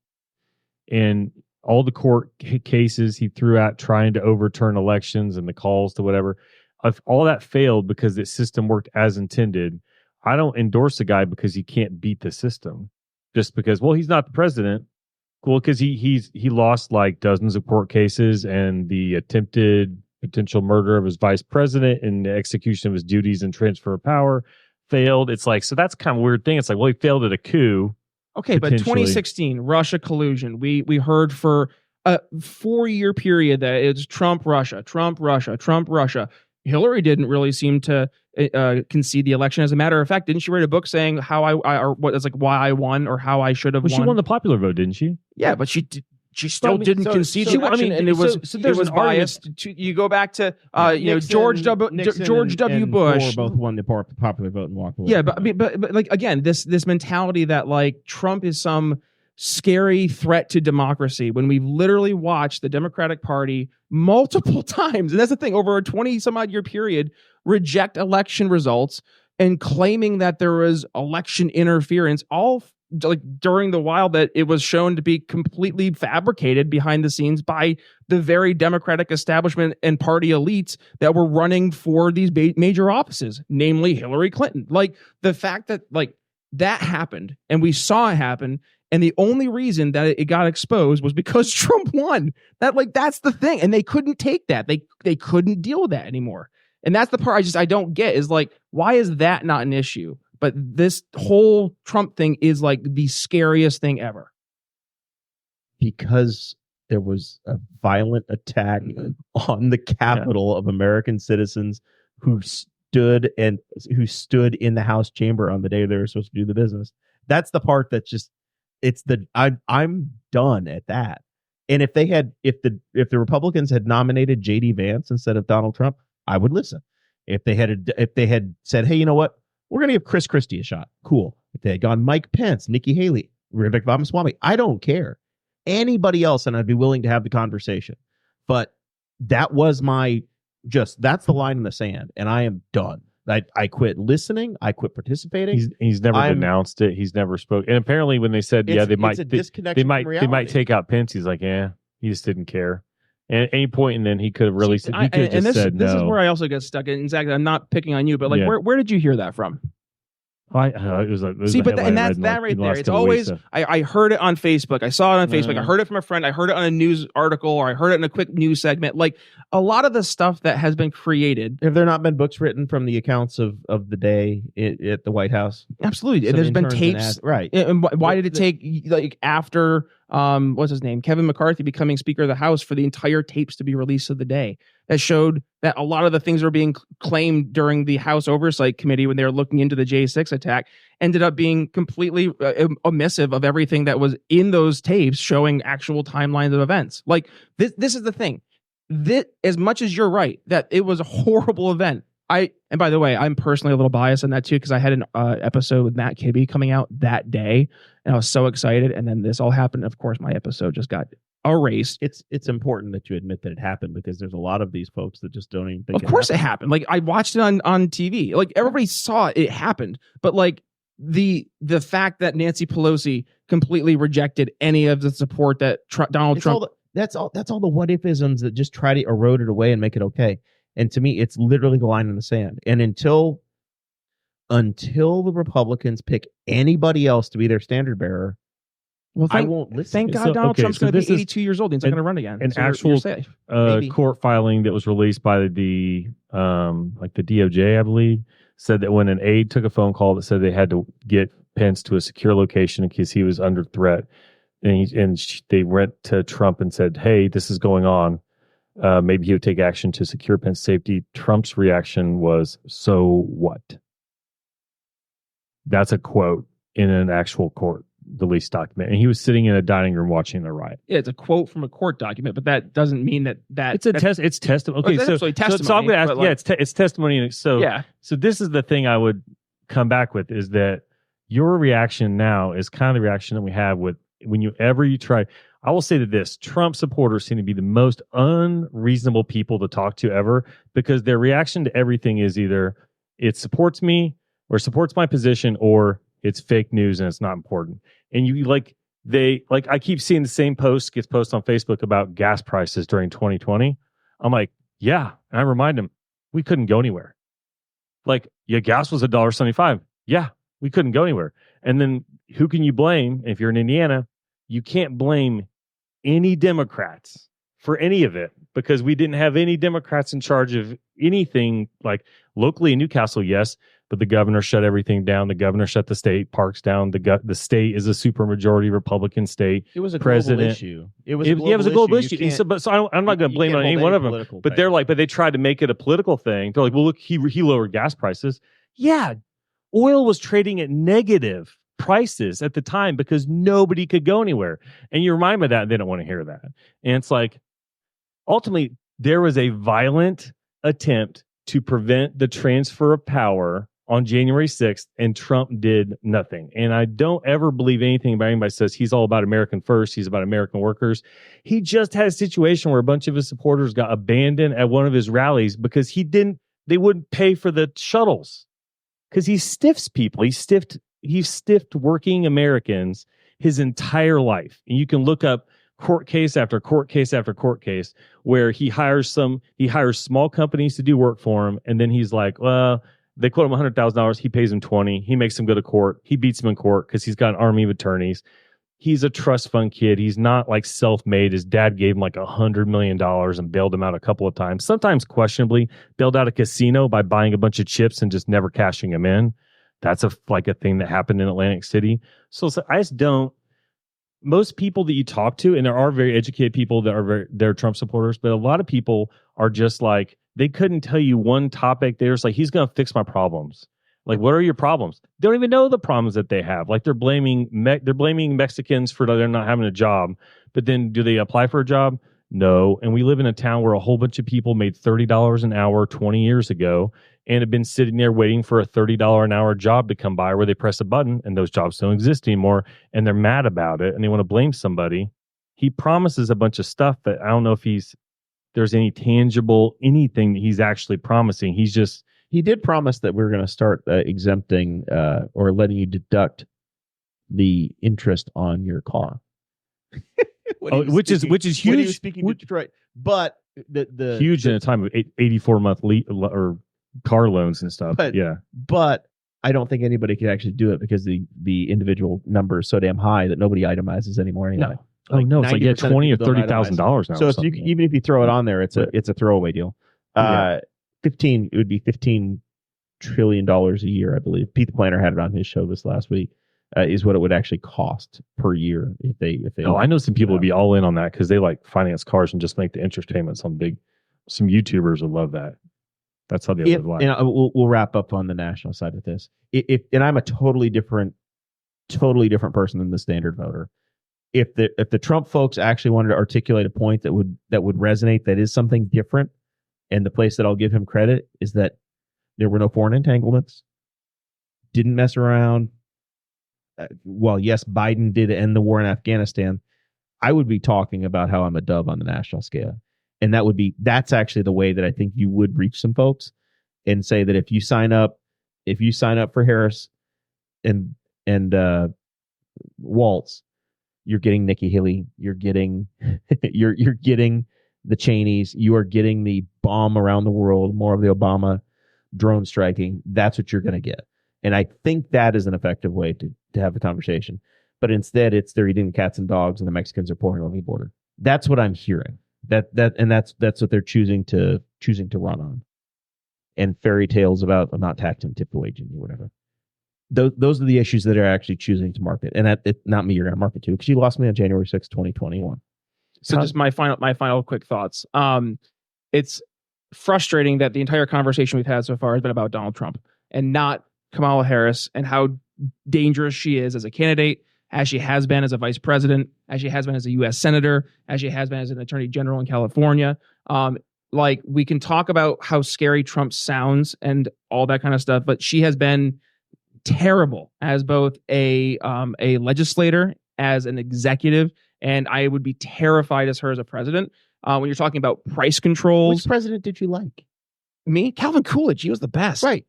and all the court cases he threw out trying to overturn elections and the calls to whatever, if all that failed because the system worked as intended, I don't endorse a guy because he can't beat the system. Just because, well, he's not the president. Well, because he lost like dozens of court cases, and the attempted potential murder of his vice president and the execution of his duties and transfer of power failed. It's like, so that's kind of a weird thing. It's like, well, he failed at a coup. Okay, but 2016, Russia collusion. We heard for a 4-year period that it's Trump, Russia, Trump, Russia, Trump, Russia. Hillary didn't really seem to concede the election. As a matter of fact, didn't she write a book saying how why I won, or how I should have won? She won the popular vote, didn't she? Yeah, but she still didn't concede the election, and it was biased. You go back to Nixon, George W. Bush. Both won the popular vote and walked away. Yeah, but I mean, but like again, this mentality that like Trump is some scary threat to democracy, when we've literally watched the Democratic Party multiple times, and that's the thing, over a 20-some-odd year period, reject election results and claiming that there was election interference, all like during the while that it was shown to be completely fabricated behind the scenes by the very Democratic establishment and party elites that were running for these major offices, namely Hillary Clinton. Like, the fact that like that happened and we saw it happen, and the only reason that it got exposed was because Trump won. That's the thing. And they couldn't take that. They couldn't deal with that anymore. And that's the part I don't get, is like, why is that not an issue? But this whole Trump thing is like the scariest thing ever. Because there was a violent attack on the Capitol of American citizens who stood in the House chamber on the day they were supposed to do the business. That's the part that just, I'm done at that. And if the Republicans had nominated J.D. Vance instead of Donald Trump, I would listen. If they had said, hey, you know what? We're going to give Chris Christie a shot. Cool. If they had gone Mike Pence, Nikki Haley, Vivek Ramaswamy, I don't care. Anybody else, and I'd be willing to have the conversation. But that was that's the line in the sand, and I am done. I quit listening. I quit participating. He's never denounced it. He's never spoke. And apparently, when they said, they might take out Pence, he's like, he just didn't care. And at any point, and then he could have released it. He could have just said no. This is where I also get stuck in. Exactly, I'm not picking on you, but like, where did you hear that from? It was and that's that right there. It's always I heard it on Facebook. I saw it on Facebook. I heard it from a friend. I heard it on a news article, or I heard it in a quick news segment. Like a lot of the stuff that has been created. Have there not been books written from the accounts of the day at the White House? Absolutely. There's been tapes. Right. And why did it take like after what's his name? Kevin McCarthy becoming Speaker of the House for the entire tapes to be released of the day that showed that a lot of the things were being claimed during the House Oversight Committee when they were looking into the J6 attack ended up being completely omissive of everything that was in those tapes showing actual timelines of events. Like this is the thing. As much as you're right that it was a horrible event, and by the way, I'm personally a little biased on that too, because I had an episode with Matt Kibbe coming out that day, and I was so excited. And then this all happened. Of course, my episode just got erased. It's important that you admit that it happened, because there's a lot of these folks that just don't even think. Of course, it happened. Like I watched it on TV. Like everybody saw it happened. But like the fact that Nancy Pelosi completely rejected any of the support that Donald Trump. That's all the what if isms that just try to erode it away and make it okay. And to me, it's literally the line in the sand. And until the Republicans pick anybody else to be their standard bearer, I won't listen. Thank God Donald Trump's going to be 82 years old. He's not going to run again. An actual court filing that was released by the DOJ, I believe, said that when an aide took a phone call that said they had to get Pence to a secure location because he was under threat, and they went to Trump and said, "Hey, this is going on. Maybe he would take action to secure Pence's safety." Trump's reaction was, "So what?" That's a quote in an actual court release document, and he was sitting in a dining room watching the riot. Yeah, it's a quote from a court document, but that doesn't mean that it's it's testimony. Okay, so I'm going to ask. It's testimony. So this is the thing I would come back with, is that your reaction now is kind of the reaction that we have with whenever you try. I will say that this Trump supporters seem to be the most unreasonable people to talk to ever, because their reaction to everything is either it supports me or supports my position, or it's fake news and it's not important. And I keep seeing the same post gets posted on Facebook about gas prices during 2020. I'm like, yeah. And I remind them, we couldn't go anywhere. Like, gas was $1.75. Yeah, we couldn't go anywhere. And then who can you blame? If you're in Indiana, you can't blame any Democrats for any of it, because we didn't have any Democrats in charge of anything. Like locally in Newcastle, yes, but the governor shut everything down. The governor shut the state parks down. The state is a supermajority Republican state. It was a global issue. It was a global issue. I'm not going to blame it on any one of them. But but they tried to make it a political thing. They're like, well, look, he lowered gas prices. Yeah, oil was trading at negative prices at the time because nobody could go anywhere. And you remind me of that, and they don't want to hear that. And it's like, ultimately, there was a violent attempt to prevent the transfer of power on January 6th, and Trump did nothing. And I don't ever believe anything about anybody says he's all about American first, he's about American workers. He just had a situation where a bunch of his supporters got abandoned at one of his rallies because they wouldn't pay for the shuttles. Because he stiffs people. He stiffed working Americans his entire life. And you can look up court case after court case after court case where he hires small companies to do work for him, and then he's like, well, they quote him $100,000, he pays them $20,000, he makes them go to court, he beats them in court because he's got an army of attorneys. He's a trust fund kid. He's not like self-made. His dad gave him like $100 million and bailed him out a couple of times, sometimes questionably, bailed out a casino by buying a bunch of chips and just never cashing them in. That's a thing that happened in Atlantic City. So I just don't. Most people that you talk to, and there are very educated people that they're Trump supporters, but a lot of people are just like, they couldn't tell you one topic. They're just like, he's going to fix my problems. Like, what are your problems? They don't even know the problems that they have. Like, they're blaming Mexicans for they're not having a job. But then do they apply for a job? No. And we live in a town where a whole bunch of people made $30 an hour 20 years ago and have been sitting there waiting for a $30 an hour job to come by where they press a button and those jobs don't exist anymore. And they're mad about it and they want to blame somebody. He promises a bunch of stuff, but I don't know if he's there's any tangible anything that he's actually promising. He did promise that we're going to start exempting or letting you deduct the interest on your car. which is huge. When he was speaking to Detroit, but the huge in a time of 84-month or car loans and stuff. But I don't think anybody could actually do it because the individual number is so damn high that nobody itemizes anymore anyway. No. It's like $20,000 or $30,000 now. So even if you throw it on there, it's a throwaway deal. It would be $15 trillion a year, I believe. Pete the Planner had it on his show this last week. Is what it would actually cost per year if they. I know some people would be all in on that because they like finance cars and just make the interest payments on big. Some YouTubers would love that. That's how they live life. And we'll wrap up on the national side with this. And I'm a totally different person than the standard voter. If the Trump folks actually wanted to articulate a point that would resonate, that is something different, and the place that I'll give him credit is that there were no foreign entanglements, didn't mess around. Well, yes, Biden did end the war in Afghanistan. I would be talking about how I'm a dove on the national scale. And that's actually the way that I think you would reach some folks and say that if you sign up for Harris and Waltz, you're getting Nikki Haley, you're getting you're getting the Cheneys, you are getting the bomb around the world, more of the Obama drone striking. That's what you're going to get. And I think that is an effective way to have the conversation. But instead, they're eating cats and dogs, and the Mexicans are pouring over the border. That's what I'm hearing. That's what they're choosing to run on. And fairy tales about not taxed and tipped waging or whatever. Those are the issues that are actually choosing to market. And not me. You're going to market to because you lost me on January 6, 2021. So just my final quick thoughts. It's frustrating that the entire conversation we've had so far has been about Donald Trump and not Kamala Harris and how dangerous she is as a candidate, as she has been as a vice president, as she has been as a U.S. senator, as she has been as an attorney general in California. We can talk about how scary Trump sounds and all that kind of stuff, but she has been terrible as both a legislator, as an executive, and I would be terrified as her as a president. When you're talking about price controls, which president did you like? Me, Calvin Coolidge. He was the best. Right.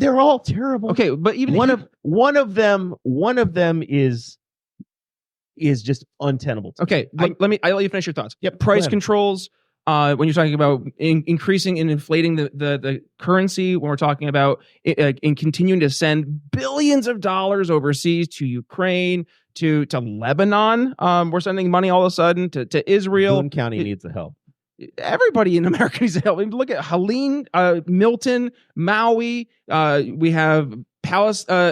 They're all terrible. Okay, but even one of them is just untenable. Okay, I'll let you finish your thoughts. Yep. Price controls. When you're talking about increasing and inflating the currency, when we're talking about in continuing to send billions of dollars overseas to Ukraine, to Lebanon, we're sending money all of a sudden to Israel. Boone County needs the help. Everybody in America needs help. I mean, look at Helene, Milton, Maui. We have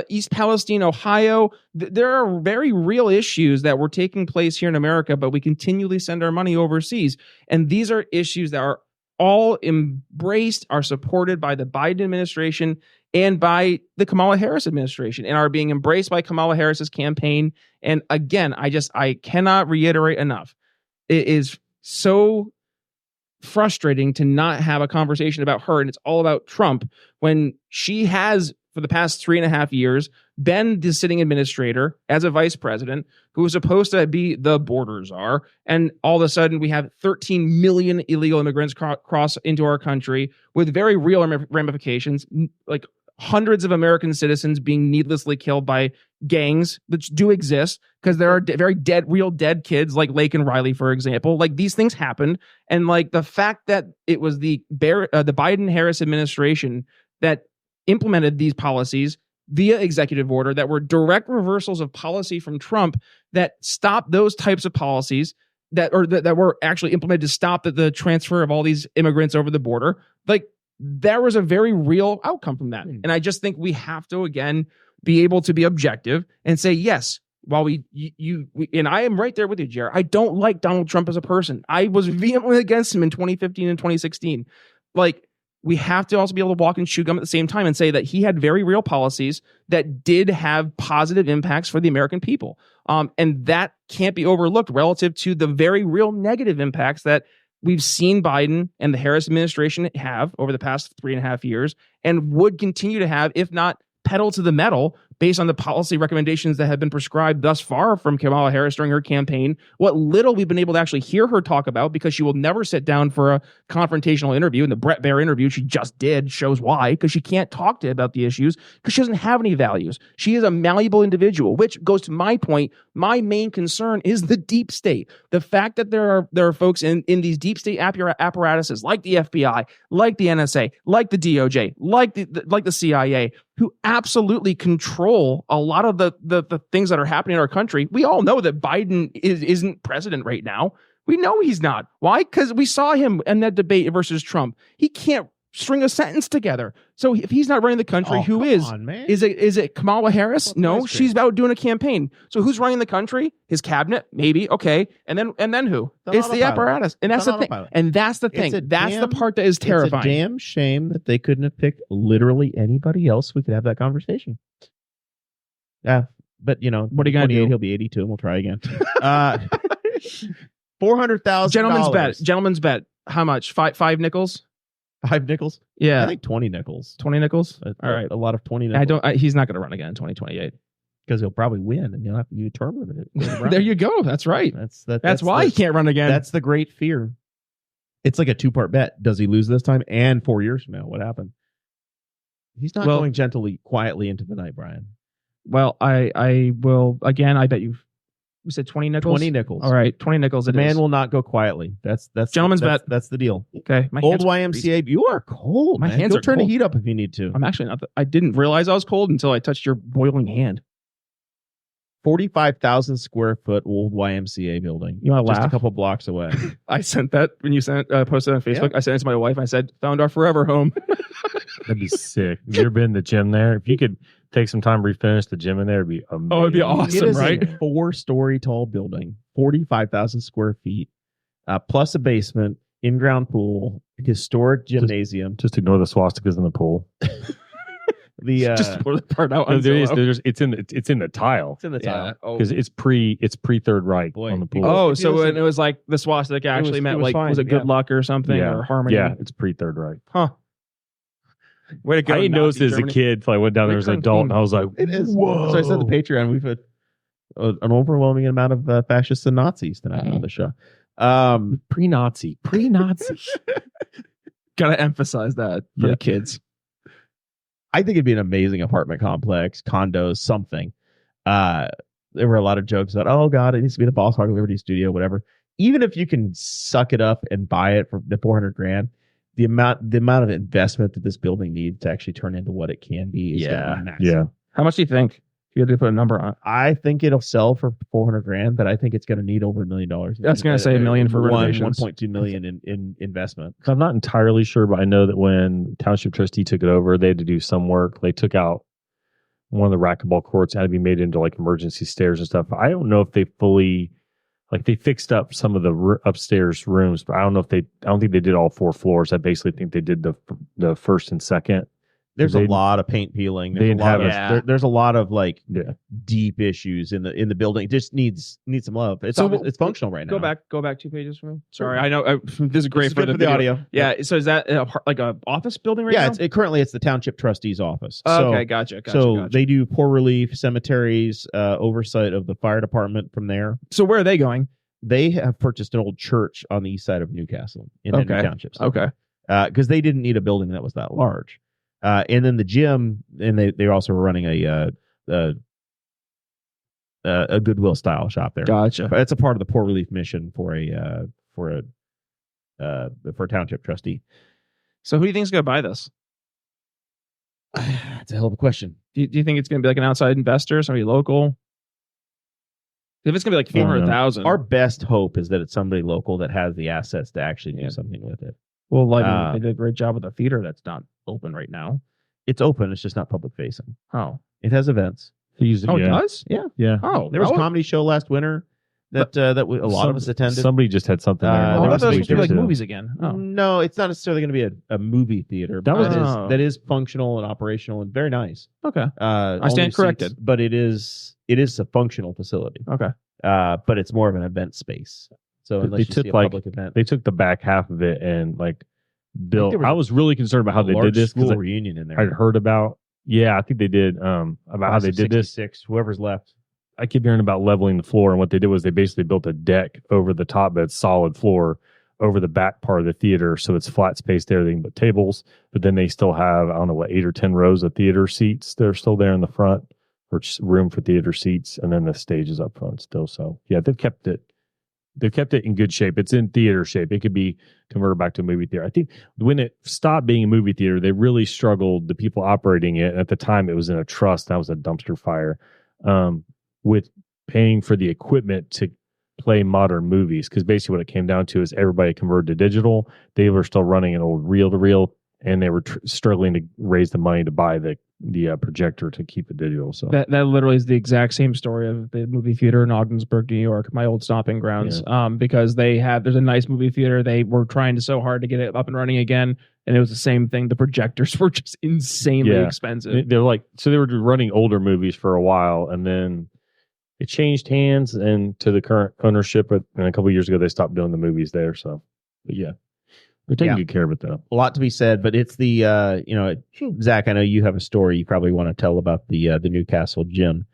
East Palestine, Ohio. There are very real issues that were taking place here in America, but we continually send our money overseas. And these are issues that are all embraced, are supported by the Biden administration and by the Kamala Harris administration, and are being embraced by Kamala Harris's campaign. And again, I cannot reiterate enough. It is so frustrating to not have a conversation about her, and it's all about Trump when she has, for the past 3.5 years, been the sitting administrator as a vice president who was supposed to be the border czar, and all of a sudden we have 13 million illegal immigrants cross into our country with very real ramifications, like hundreds of American citizens being needlessly killed by gangs that do exist because there are real dead kids like Lake and Riley, for example. Like, these things happened. And like the fact that it was the Biden-Harris administration that implemented these policies via executive order that were direct reversals of policy from Trump that stopped those types of policies that were actually implemented to stop the transfer of all these immigrants over the border. Like, there was a very real outcome from that. And I just think we have to, again, be able to be objective and say, yes, while and I am right there with you, Jared. I don't like Donald Trump as a person. I was vehemently against him in 2015 and 2016. Like, we have to also be able to walk and chew gum at the same time and say that he had very real policies that did have positive impacts for the American people. And that can't be overlooked relative to the very real negative impacts that we've seen Biden and the Harris administration have over the past 3.5 years and would continue to have, if not pedal to the metal, based on the policy recommendations that have been prescribed thus far from Kamala Harris during her campaign, what little we've been able to actually hear her talk about, because she will never sit down for a confrontational interview. And the Brett Baer interview she just did shows why, because she can't talk to about the issues because she doesn't have any values. She is a malleable individual, which goes to my point. My main concern is the deep state. The fact that there are folks in these deep state apparatuses like the FBI, like the NSA, like the DOJ, like the CIA, who absolutely control a lot of the things that are happening in our country. We all know that Biden isn't president right now. We know he's not. Why? Because we saw him in that debate versus Trump. He can't string a sentence together. So if he's not running the country, who is? Is it Kamala Harris? No, she's out doing a campaign. So who's running the country? His cabinet, maybe. Okay, and then who? It's the apparatus, and that's the thing. And that's the thing. That's the part that is terrifying. It's a damn shame that they couldn't have picked literally anybody else. We could have that conversation. Yeah, but what are you gonna do? He'll be 82, and we'll try again. $400,000. Gentleman's bet. How much? Five nickels. 5 nickels? Yeah. I think 20 nickels. 20 nickels? All right. A lot of 20 nickels. He's not going to run again in 2028. Because he'll probably win and you'll have to term limit it. There you go. That's right. That's why he can't run again. That's the great fear. It's like a 2-part bet. Does he lose this time? And 4 years from now, what happened? He's not going gently, quietly into the night, Brian. Well, I will, again, I bet you said 20 nickels? 20 nickels. All right, 20 nickels. The man will not go quietly. That's gentleman's bet. That's the deal. Okay. Old YMCA. You are cold. My hands are turn cold. the heat up if you need to. I'm actually not. I didn't realize I was cold until I touched your boiling hand. 45,000 square foot old YMCA building. You want to laugh? Just a couple blocks away. I sent that when you posted on Facebook. Yeah. I sent it to my wife. I said, "Found our forever home." That'd be sick. Have you ever been in the gym there? If you could take some time, refinish the gym in there, it'd be amazing. Oh, it'd be awesome, right? A 4-story tall building, 45,000 square feet, plus a basement, in-ground pool, historic gymnasium. Just ignore the swastikas in the pool. Just pour the part out. It's in the tile. It's in the tile because it's pre Third Reich on the pool. Oh, so when it was like the swastika actually meant was it good luck or something or harmony? Yeah, it's pre Third Reich. Huh. Way to go! I didn't notice as a kid until I went down there as an adult, and I was like, "It is." Whoa. So I said the Patreon. We've had an overwhelming amount of fascists and Nazis tonight on the show. Pre-Nazi. Gotta emphasize that for the kids. I think it'd be an amazing apartment complex, condos, something. There were a lot of jokes about, oh God, it needs to be the Boss Hog Liberty Studio, whatever. Even if you can suck it up and buy it for the $400,000, the amount of investment that this building needs to actually turn into what it can be is gonna be massive. Yeah. How much do you think? If you had to put a number on it. I think it'll sell for $400,000, but I think it's going to need over $1 million. That's going to say $1 million for renovations. 1.2 million in investment. I'm not entirely sure, but I know that when Township Trustee took it over, they had to do some work. They took out one of the racquetball courts, had to be made into like emergency stairs and stuff. I don't know if they fully, like they fixed up some of the upstairs rooms, but I don't think they did all 4 floors. I basically think they did the first and second. There's a lot of paint peeling. There's a lot of like deep issues in the building. It just needs some love. It's functional right now. Go back 2 pages for me. Sorry, I know this is great for the audio. Yeah. So is that like a office building right now? Yeah. Currently it's the Township Trustee's office. Okay, gotcha. They do poor relief, cemeteries, oversight of the fire department from there. So where are they going? They have purchased an old church on the east side of Newcastle in the townships. Okay. Because they didn't need a building that was that large. And then the gym, and they also were running a Goodwill style shop there. Gotcha. That's a part of the poor relief mission for a township trustee. So who do you think is going to buy this? That's a hell of a question. Do you think it's going to be like an outside investor, somebody local? If it's going to be like 400,000, our best hope is that it's somebody local that has the assets to actually do something with it. Well, they did a great job with the theater that's not open right now. It's open. It's just not public facing. Oh. It has events. It does? Yeah. Yeah. Oh. There was a comedy show last winter that a lot of us attended. Somebody just had something there. I thought it was like movies again. Oh. No, it's not necessarily going to be a movie theater. That is functional and operational and very nice. Okay. I stand corrected. Seats, but it is a functional facility. Okay. But it's more of an event space. So unless you see a public event. They took the back half of it and like built. I was really concerned about how they did this because reunion in there. I'd heard about Yeah, I think they did. About how they did this. Whoever's left. I keep hearing about leveling the floor, and what they did was they basically built a deck over the top, but it's solid floor over the back part of the theater, so it's flat space there. They can put tables, but then they still have, I don't know what, 8 or 10 rows of theater seats. They're still there in the front, or just room for theater seats, and then the stage is up front still. So yeah, they've kept it. They've kept it in good shape. It's in theater shape. It could be converted back to a movie theater. I think when it stopped being a movie theater, they really struggled, the people operating it. At the time, it was in a trust. That was a dumpster fire, with paying for the equipment to play modern movies. Because basically what it came down to is everybody converted to digital. They were still running an old reel-to-reel, and they were struggling to raise the money to buy the projector to keep it digital. So that literally is the exact same story of the movie theater in Ogdensburg, New York, my old stomping grounds. Yeah. Because there's a nice movie theater. They were trying so hard to get it up and running again, and it was the same thing. The projectors were just insanely expensive. They're like, so they were running older movies for a while, and then it changed hands and to the current ownership. And a couple of years ago, they stopped doing the movies there. So, but yeah. They're taking good care of it, though. A lot to be said, but it's the, Zach, I know you have a story you probably want to tell about the Newcastle gym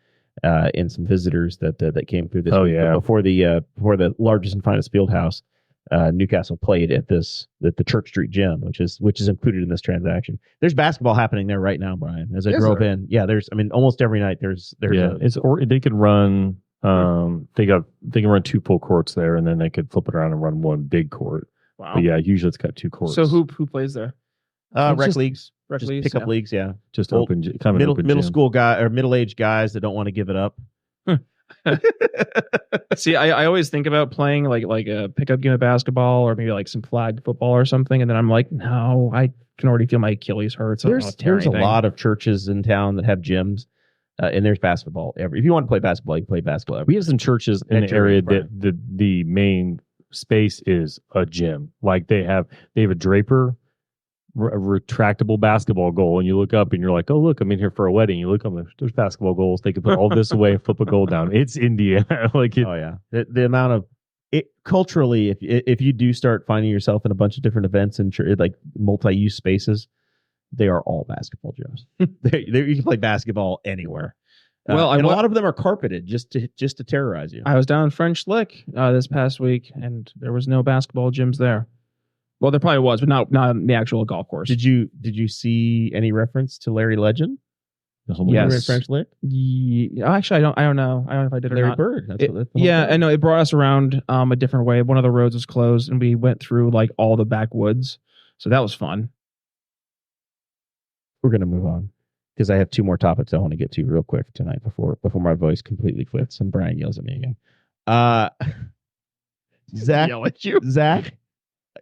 and some visitors that came through this week. Yeah. But before the largest and finest field house, Newcastle played at the Church Street gym, which is included in this transaction. There's basketball happening there right now, Brian. As I drove in, almost every night there's they could run. They can run 2 full courts there, and then they could flip it around and run 1 big court. Wow. But yeah, usually it's got 2 courts. So who plays there? rec leagues, Pickup leagues, yeah. Just Old, open, kind of middle school guy or middle-aged guys that don't want to give it up. See, I always think about playing like a pickup game of basketball or maybe like some flag football or something, and then I'm like, no, I can already feel my Achilles hurts. There's a lot of churches in town that have gyms, and there's basketball. If you want to play basketball, you can play basketball. We have some churches in the area that the main space is a gym. Like they have a Draper, a retractable basketball goal, and you look up and you're like, oh look, I'm in here for a wedding. You look up, there's basketball goals. They could put all this away and flip a goal down. It's Indiana. Oh yeah, the amount of it culturally. If you do start finding yourself in a bunch of different events and like multi-use spaces, they are all basketball gyms. You can play basketball anywhere. Well, and a lot of them are carpeted just to terrorize you. I was down in French Lick this past week, and there was no basketball gyms there. Well, there probably was, but not on the actual golf course. Did you see any reference to Larry Legend? Yes. French Lick? Yeah, actually, I don't know. I don't know if I did or Larry not. Bird. I know. It brought us around a different way. One of the roads was closed, and we went through like all the backwoods. So that was fun. We're gonna move on, because I have 2 more topics I want to get to real quick tonight before my voice completely quits and Brian yells at me again. Zach, yell at you. Zach,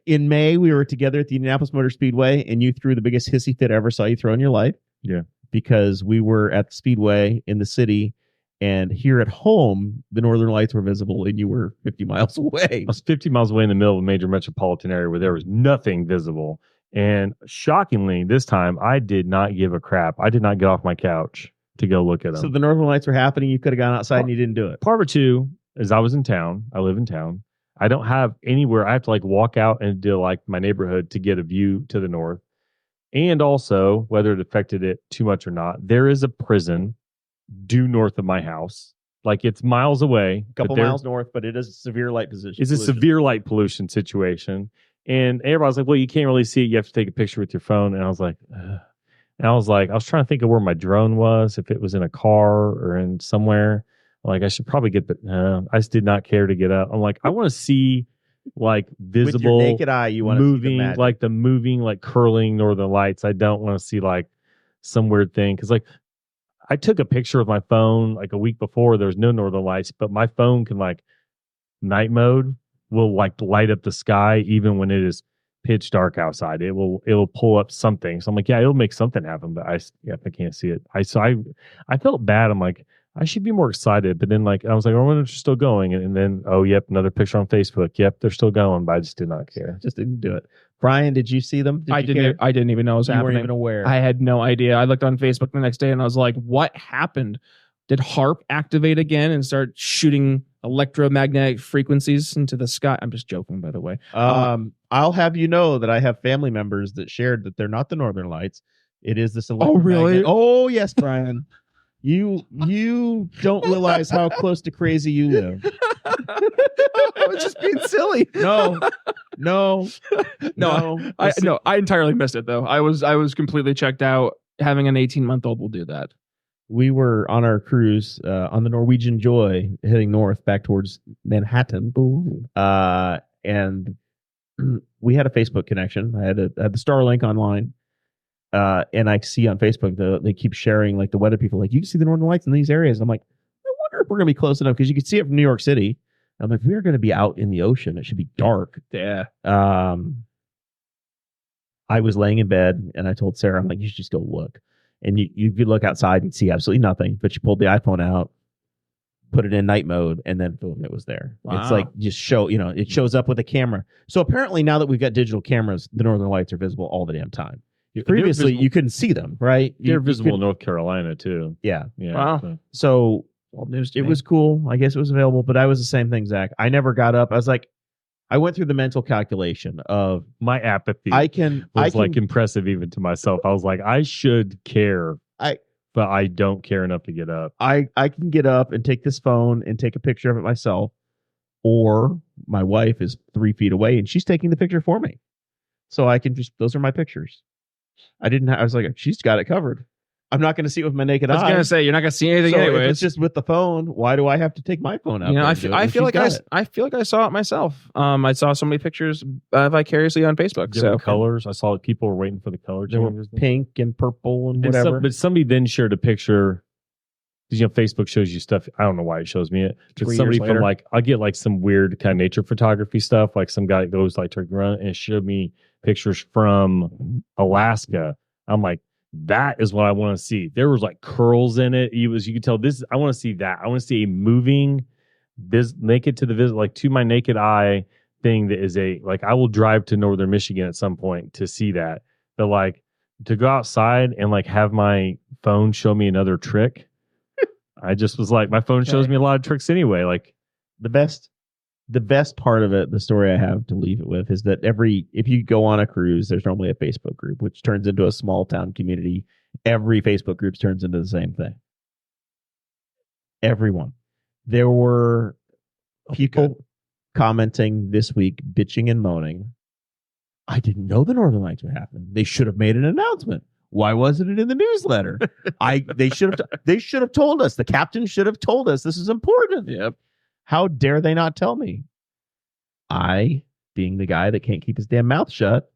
in May we were together at the Indianapolis Motor Speedway, and you threw the biggest hissy fit I ever saw you throw in your life. Yeah, because we were at the Speedway in the city, and here at home the Northern Lights were visible, and you were 50 miles away. I was 50 miles away in the middle of a major metropolitan area where there was nothing visible. And shockingly, this time, I did not give a crap. I did not get off my couch to go look at them. So the Northern Lights were happening. You could have gone outside and you didn't do it. Part of 2 is I was in town. I live in town. I don't have anywhere. I have to like walk out into like my neighborhood to get a view to the north. And also, whether it affected it too much or not, there is a prison due north of my house. Like it's miles away. A couple miles north, but it is a severe light pollution. It's a severe light pollution situation. And everybody's like, well, you can't really see it. You have to take a picture with your phone. And I was like, I was trying to think of where my drone was, if it was in a car or in somewhere. Like I should probably get I just did not care to get out. I'm like, I want to see like visible with your naked eye, you want moving, to see like the moving, like curling Northern Lights. I don't want to see like some weird thing. Cause like I took a picture with my phone like a week before. There was no Northern Lights, but my phone can like night mode will like light up the sky even when it is pitch dark outside. It'll pull up something. So I'm like, yeah, it'll make something happen, but I can't see it. I felt bad. I'm like, I should be more excited. But then like I was like, oh, they're still going. And then another picture on Facebook. Yep, they're still going, but I just did not care. Just didn't do it. Brian, did you see them? I didn't even know it was happening. You weren't even aware. I had no idea. I looked on Facebook the next day and I was like, what happened? Did HARP activate again and start shooting electromagnetic frequencies into the sky? I'm just joking, by the way. I'll have you know that I have family members that shared that they're not the Northern Lights. It is the selective Oh, really? magnet. Oh, yes, Brian. You don't realize how close to crazy you live. I was just being silly. No. I entirely missed it though. I was completely checked out. Having an 18-month-old will do that. We were on our cruise on the Norwegian Joy, heading north back towards Manhattan, and we had a Facebook connection. I had the Starlink online, and I see on Facebook they keep sharing like the weather people like, you can see the northern lights in these areas. I'm like, I wonder if we're gonna be close enough, because you can see it from New York City. I'm like, we're gonna be out in the ocean. It should be dark. Yeah. I was laying in bed and I told Sarah, I'm like, you should just go look. And you could look outside and see absolutely nothing, but you pulled the iPhone out, put it in night mode, and then boom, it was there. Wow. It's like just it shows up with a camera. So apparently now that we've got digital cameras, the northern lights are visible all the damn time. Previously, you couldn't see them, right? They're visible in North Carolina too. Yeah. Wow. So it was cool. I guess it was available, but I was the same thing, Zach. I never got up. I was like, I went through the mental calculation of my apathy. Was like impressive even to myself. I was like, I should care, but I don't care enough to get up. I can get up and take this phone and take a picture of it myself, or my wife is 3 feet away and she's taking the picture for me, so I can those are my pictures. I was like, she's got it covered. I'm not going to see it with my naked eye. I was going to say, you're not going to see anything anyway. It's just with the phone. Why do I have to take my phone out? I feel like I saw it myself. I saw so many pictures vicariously on Facebook. Different colors. I saw people were waiting for the color changes. Pink and purple and whatever. But somebody then shared a picture. Because Facebook shows you stuff. I don't know why it shows me it. But somebody from I get like some weird kind of nature photography stuff. Like some guy goes like turkey run and it showed me pictures from Alaska. I'm like, that is what I want to see. There was like curls in it. You could tell this. I want to see that. I want to see a moving, naked to the visit, like to my naked eye thing. That is I will drive to Northern Michigan at some point to see that. But like to go outside and like have my phone show me another trick. I just was like, my phone shows me a lot of tricks anyway. Like the best part of it, the story I have to leave it with, is that if you go on a cruise, there's normally a Facebook group, which turns into a small town community. Every Facebook group turns into the same thing. Everyone. There were people commenting this week, bitching and moaning. I didn't know the Northern Lights would happen. They should have made an announcement. Why wasn't it in the newsletter? They should have told us. The captain should have told us this is important. Yep. How dare they not tell me? I, being the guy that can't keep his damn mouth shut,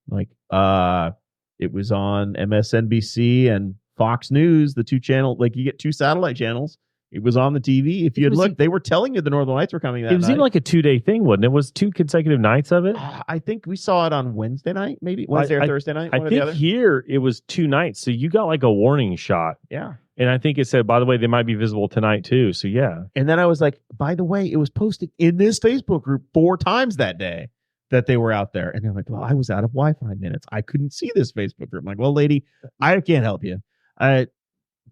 like, it was on MSNBC and Fox News, the two channel, like you get two satellite channels. It was on the TV. If you had looked, they were telling you the Northern Lights were coming that night. It was even like a 2-day thing, wasn't it? It was 2 consecutive nights of it. I think we saw it on Wednesday night, maybe Wednesday or Thursday night. I think here it was 2 nights. So you got like a warning shot. Yeah. And I think it said, by the way, they might be visible tonight too. So yeah. And then I was like, by the way, it was posted in this Facebook group 4 times that day that they were out there. And they're like, well, I was out of Wi-Fi minutes. I couldn't see this Facebook group. I'm like, well, lady, I can't help you.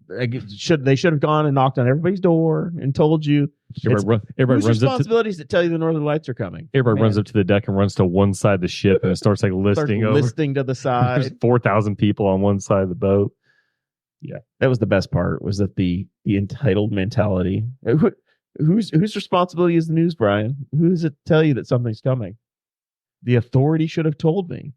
They should have gone and knocked on everybody's door and told you. Everybody runs responsibilities that tell you the Northern Lights are coming. Everybody runs up to the deck and runs to one side of the ship and it starts like listing to the side. There's 4,000 people on one side of the boat. Yeah, that was the best part. Was that the entitled mentality? Whose responsibility is the news, Brian? Who does it tell you that something's coming? The authority should have told me.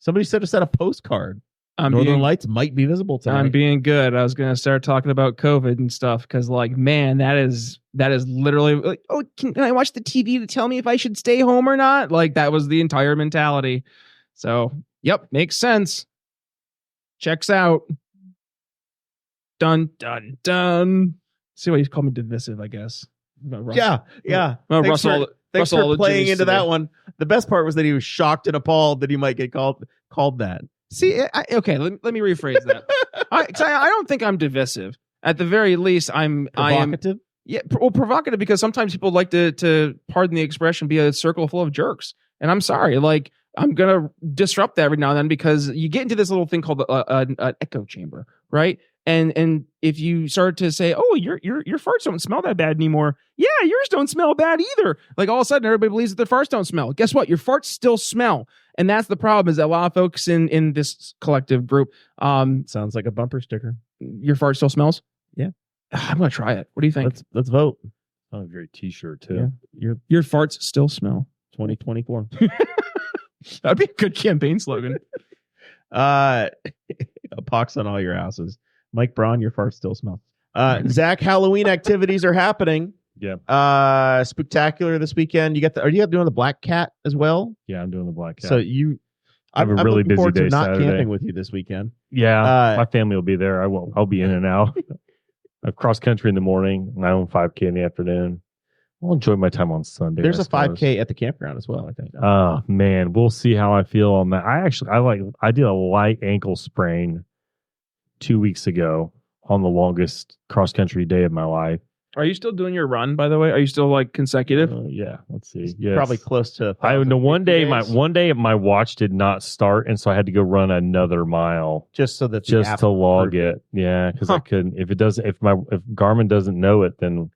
Somebody should have sent a postcard. Northern Lights might be visible tonight. I'm being good. I was going to start talking about COVID and stuff because, like, man, that is literally like, oh, can I watch the TV to tell me if I should stay home or not? Like, that was the entire mentality. So, yep, makes sense. Checks out. Dun, dun, dun. See why you call me divisive, I guess. Yeah. Russell for playing into that one. The best part was that he was shocked and appalled that he might get called that. See, okay, let me rephrase that. I don't think I'm divisive. At the very least, provocative. Provocative because sometimes people like to pardon the expression, be a circle full of jerks. And I'm sorry, like I'm gonna disrupt that every now and then because you get into this little thing called an echo chamber, right? And if you start to say, oh, your farts don't smell that bad anymore. Yeah, yours don't smell bad either. Like all of a sudden, everybody believes that their farts don't smell. Guess what? Your farts still smell. And that's the problem, is that a lot of folks in this collective group, Sounds like a bumper sticker. your fart still smells. Yeah. I'm gonna try it. What do you think? Let's vote. Oh, great T-shirt too. Yeah. Your farts still smell. 2024. That'd be a good campaign slogan. A pox on all your houses. Mike Braun, your farts still smell. Zach, Halloween activities are happening. Yeah. Spectacular this weekend. Are you doing the Black Cat as well? Yeah, I'm doing the Black Cat. So I have a I'm really looking busy forward to day not Saturday. camping with you this weekend. Yeah, my family will be there. I'll be in and out. Cross country in the morning, my own 5K in the afternoon. I'll enjoy my time on Sunday. There's I a suppose. 5K at the campground as well, I think. Oh man, we'll see how I feel on that. I did a light ankle sprain 2 weeks ago on the longest cross country day of my life. Are you still doing your run, by the way? Are you still like consecutive? Yeah, let's see. Yes. Probably close to. I know one day days. my watch did not start, and so I had to go run another mile just so that the just app to log approved it. Yeah, because I couldn't. If Garmin doesn't know it, then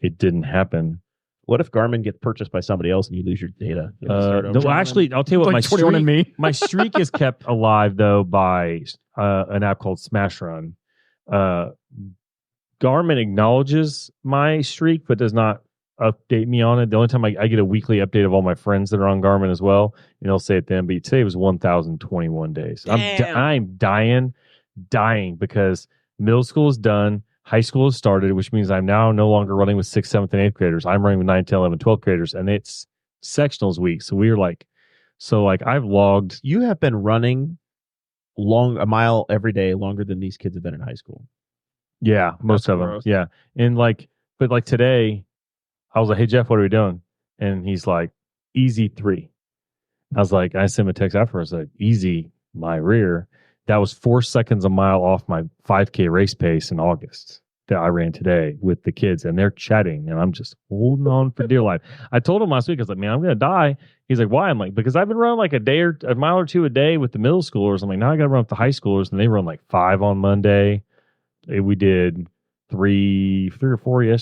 it didn't happen. What if Garmin gets purchased by somebody else and you lose your data? You have to start over? No, actually, I'll tell you what. Like My 21 and streak, me. my streak is kept alive though by an app called Smash Run. Garmin acknowledges my streak, but does not update me on it. The only time I get a weekly update of all my friends that are on Garmin as well, and they'll say it then. But today was 1,021 days. I'm dying because middle school is done. High school has started, which means I'm now no longer running with 6th, 7th, and 8th graders. I'm running with 9, 10, 11, 12th graders, and it's sectionals week. So I've logged. You have been running a mile every day longer than these kids have been in high school. Yeah, most of them. gross. Yeah. And but today, I was like, hey, Jeff, what are we doing? And he's like, easy 3. I sent him a text afterwards, like, easy, my rear. That was 4 seconds a mile off my 5K race pace in August that I ran today with the kids, and they're chatting, and I'm just holding on for dear life. I told him last week, I was like, man, I'm going to die. He's like, why? I'm like, because I've been running like a mile or two a day with the middle schoolers. I'm like, now I got to run with the high schoolers, and they run like 5 on Monday. We did 3 or 4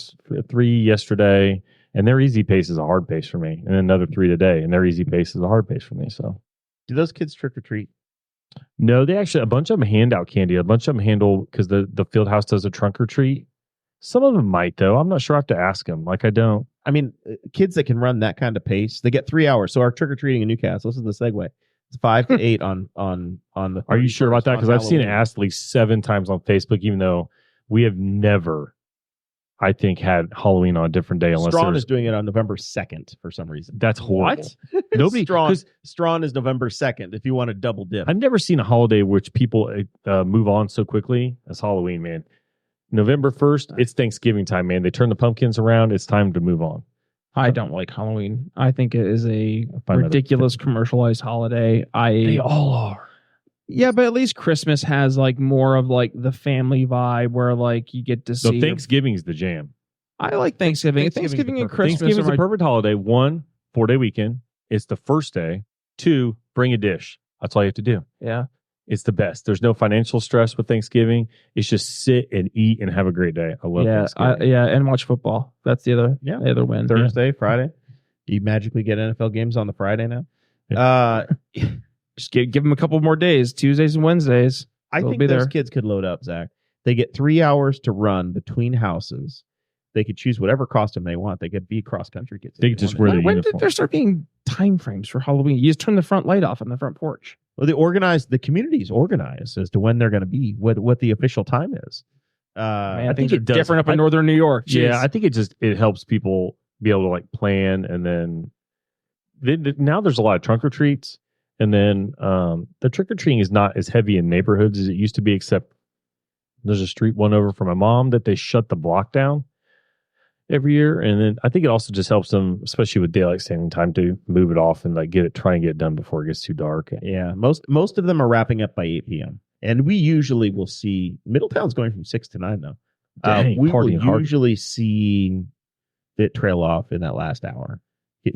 3 yesterday, and their easy pace is a hard pace for me, and another 3 today, and their easy pace is a hard pace for me. So, Do those kids trick or treat? no, they actually, a bunch of them hand out candy. A bunch of them handle, because the field house does a trunk or treat. Some of them might, though. I'm not sure. I have to ask them. I don't. I mean, kids that can run that kind of pace, they get 3 hours. So our trick or treating in Newcastle, this is the segue. It's 5 to 8 on the. Are you sure about that? 31st Because on I've seen it Halloween. asked like 7 times on Facebook, even though we have never, I think, had Halloween on a different day unless Strawn there's. is doing it on November 2nd for some reason. That's horrible. Nobody. Strawn is November 2nd if you want to double dip. I've never seen a holiday which people move on so quickly as Halloween, man. November 1st, it's Thanksgiving time, man. They turn the pumpkins around. It's time to move on. I don't like Halloween. I think it is a find that ridiculous commercialized holiday. They all are. Yeah, but at least Christmas has like more of like the family vibe where like you get to So see. Thanksgiving's the jam. I like Thanksgiving. Thanksgiving's Thanksgiving the and perfect- Christmas Thanksgiving's are the my perfect holiday. 1, 4-day weekend. It's the first day. 2, bring a dish. That's all you have to do. yeah. It's the best. There's no financial stress with Thanksgiving. It's just sit and eat and have a great day. I love Thanksgiving. And watch football. That's the other win. Thursday, Friday. You magically get NFL games on the Friday now. Just give them a couple more days, Tuesdays and Wednesdays. I They'll think be those there. kids could load up, Zach. They get 3 hours to run between houses. They could choose whatever costume they want. They could be cross country kids. They could just wear When, their when did uniform. there start being time frames for Halloween? You just turn the front light off on the front porch. Well, the communities organize as to when they're going to be, what the official time is. Man, I things think are it does. different up in northern New York. Jeez. Yeah, I think it helps people be able to like plan, and then now there's a lot of trunk or treats, and then the trick or treating is not as heavy in neighborhoods as it used to be. Except there's a street one over from my mom that they shut the block down every year, and then I think it also just helps them, especially with daylight saving time, to move it off and like try and get it done before it gets too dark. Yeah, most of them are wrapping up by 8 p.m. And we usually will see Middletown's going from 6 to 9 though. Dang, We will partying hard. usually see it trail off in that last hour.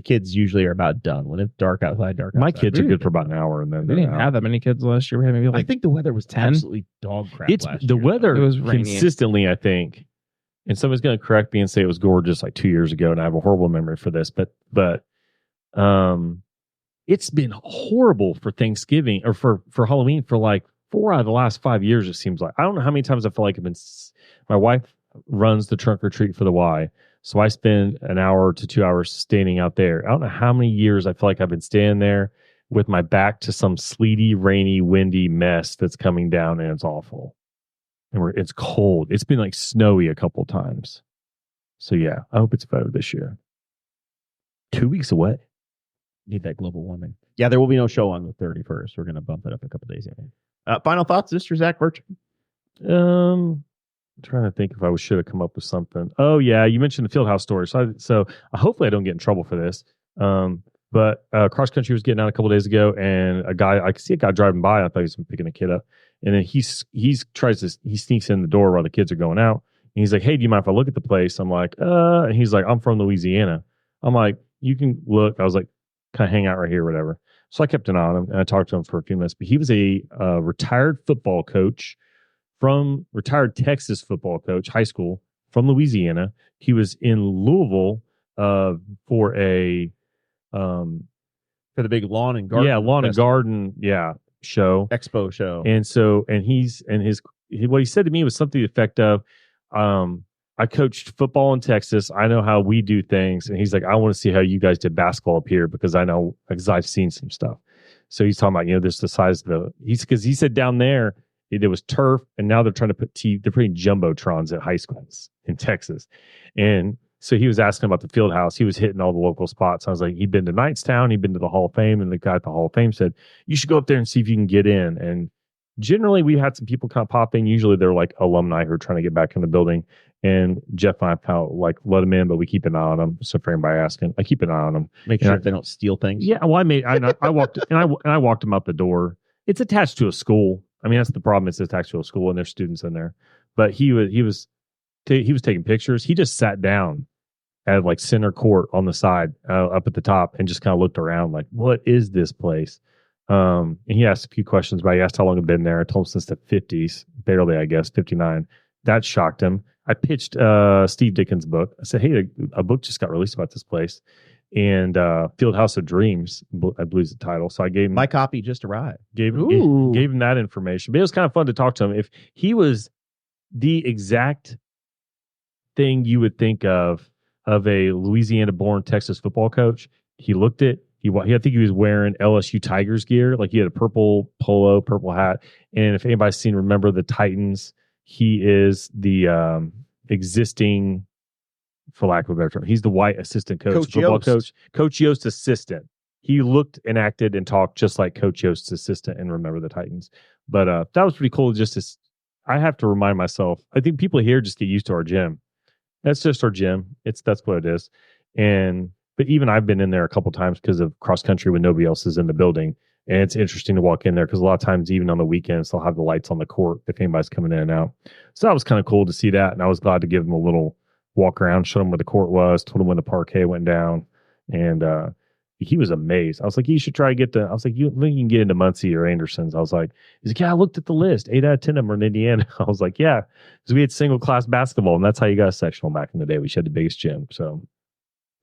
Kids usually are about done when it's dark outside. My outside. kids are good for about an hour, and then We they're didn't out. have that many kids last year. We had maybe I like think the weather was 10? absolutely dog crap. It's last the year. weather It was rainy. consistently, I think. And someone's going to correct me and say it was gorgeous like 2 years ago, and I have a horrible memory for this. But it's been horrible for Thanksgiving or for Halloween for like 4 out of the last 5 years. It seems like I don't know how many times I feel like my wife runs the trunk or treat for the Y. So I spend an hour to 2 hours standing out there. I don't know how many years I feel like I've been standing there with my back to some sleety, rainy, windy mess that's coming down, and it's awful. And it's cold. It's been like snowy a couple times. So yeah, I hope it's better this year. 2 weeks away. Need that global warming. Yeah, there will be no show on the 31st. We're going to bump it up a couple days. I think. Final thoughts, Mr. Zach Burcham? I'm trying to think if I should have come up with something. Oh yeah, you mentioned the fieldhouse story. So hopefully I don't get in trouble for this. But cross country was getting out a couple days ago, and I could see a guy driving by. I thought he was picking a kid up, and then he sneaks in the door while the kids are going out, and he's like, "Hey, do you mind if I look at the place?" I'm like, and he's like, "I'm from Louisiana." I'm like, "You can look." I was like, "Kind of hang out right here, or whatever." So I kept an eye on him, and I talked to him for a few minutes. But he was a retired football coach retired Texas football coach, high school from Louisiana. He was in Louisville for a for the big lawn and garden. Yeah, lawn and garden, show. Expo show. What he said to me was something to the effect of, I coached football in Texas. I know how we do things. And he's like, I want to see how you guys did basketball up here because I've seen some stuff. So he's talking about, this the size of because he said down there, there was turf, and now they're trying to they're putting jumbotrons at high schools in Texas. And so he was asking about the field house. He was hitting all the local spots. I was like, he'd been to Knightstown, he'd been to the Hall of Fame, and the guy at the Hall of Fame said, you should go up there and see if you can get in. And generally, we had some people kind of pop in. Usually they're like alumni who are trying to get back in the building. And Jeff and I kind of let them in, but we keep an eye on them. So for anybody asking, I keep an eye on them. Make sure they don't steal things. Yeah, well, I walked them out the door. It's attached to a school. I mean, that's the problem. It's attached to a school, and there's students in there. But he was taking pictures. He just sat down at like center court on the side, up at the top, and just kind of looked around like, what is this place? And he asked a few questions, but I asked how long he'd been there. I told him since the 50s, barely, I guess, 59. That shocked him. I pitched Steve Dickens' book. I said, hey, a book just got released about this place. And Fieldhouse of Dreams, I believe is the title. So I gave him my copy just arrived. Gave him that information. But it was kind of fun to talk to him. If he was the exact thing you would think of a Louisiana-born Texas football coach, he looked it. I think he was wearing LSU Tigers gear. Like he had a purple polo, purple hat. And if anybody's seen Remember the Titans, he is the existing, for lack of a better term, he's the white assistant coach, football coach. Coach Yost's assistant. He looked and acted and talked just like Coach Yost's assistant in Remember the Titans. But that was pretty cool. I have to remind myself, I think people here just get used to our gym. That's just our gym. That's what it is. But even I've been in there a couple times because of cross country when nobody else is in the building. And it's interesting to walk in there because a lot of times, even on the weekends, they'll have the lights on the court if anybody's coming in and out. So that was kind of cool to see that. And I was glad to give them a little walk around, show them where the court was, told him when the parquet went down. And he was amazed. I was like, you should try to get I was like, you think you can get into Muncie or Anderson's? I was like, he's like, yeah, I looked at the list. 8 out of 10 of them are in Indiana. I was like, yeah, because we had single class basketball, and that's how you got a sectional back in the day. We had the biggest gym. So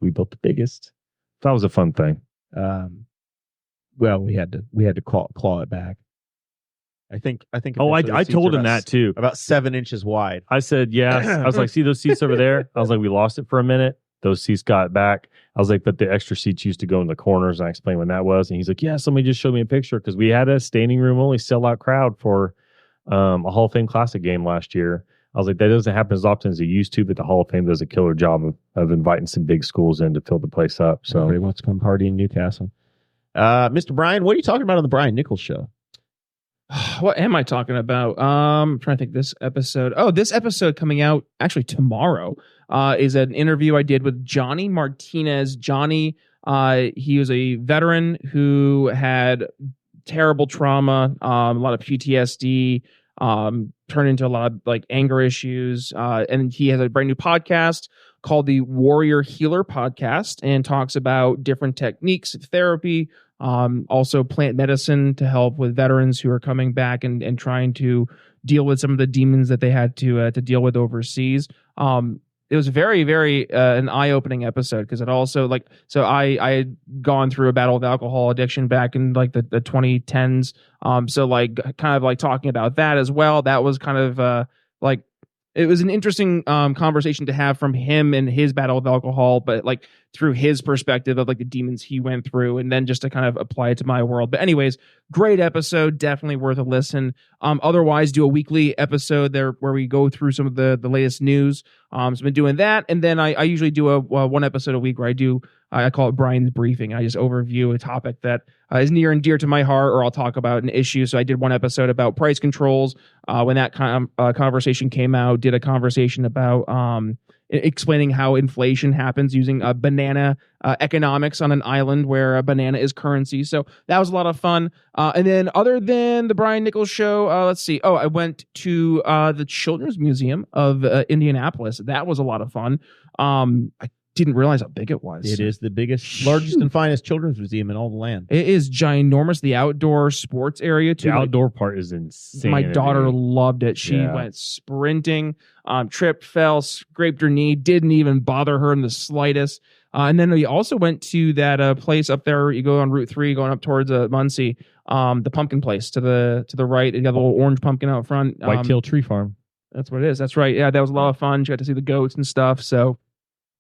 we built the biggest. That was a fun thing. Well, we had to claw it back. I think. Oh, I told him that too. About 7 inches wide. I said, yes. I was like, see those seats over there? I was like, we lost it for a minute. Those seats got back. I was like, but the extra seats used to go in the corners. And I explained when that was. And he's like, yeah, somebody just showed me a picture because we had a standing room only sellout crowd for a Hall of Fame Classic game last year. I was like, that doesn't happen as often as it used to, but the Hall of Fame does a killer job of inviting some big schools in to fill the place up. So everybody wants to come party in Newcastle. Mr. Brian, what are you talking about on the Brian Nichols show? What am I talking about? I'm trying to think this episode. Oh, this episode coming out actually tomorrow is an interview I did with Johnny Martinez. Johnny, he was a veteran who had terrible trauma, a lot of PTSD, turned into a lot of like anger issues. And he has a brand new podcast called the Warrior Healer Podcast and talks about different techniques of therapy, also plant medicine to help with veterans who are coming back and trying to deal with some of the demons that they had to deal with overseas. very, very an eye-opening episode because it also I had gone through a battle with alcohol addiction back in like the 2010s. So like kind of like talking about that as well. That was kind of like it was an interesting conversation to have from him and his battle with alcohol, but like through his perspective of like the demons he went through, and then just to kind of apply it to my world. But anyways, great episode, definitely worth a listen. Otherwise, do a weekly episode there where we go through some of the latest news. So I've been doing that, and then I usually do a one episode a week where I call it Brian's Briefing. I just overview a topic that is near and dear to my heart, or I'll talk about an issue. So I did one episode about price controls when that conversation came out. Did a conversation about explaining how inflation happens using banana economics on an island where a banana is currency. So that was a lot of fun. And then other than the Brian Nichols show, let's see. Oh, I went to the Children's Museum of Indianapolis. That was a lot of fun. I didn't realize how big it was. It is the biggest, largest, and finest children's museum in all the land. It is ginormous. The outdoor sports area too. The outdoor part is insane. My daughter loved it. She went sprinting, tripped, fell, scraped her knee, didn't even bother her in the slightest. And then we also went to that place up there. You go on Route 3 going up towards Muncie, the pumpkin place to the right. You got a little orange pumpkin out front. Whitetail Tree Farm. That's what it is. That's right. Yeah, that was a lot of fun. You got to see the goats and stuff. So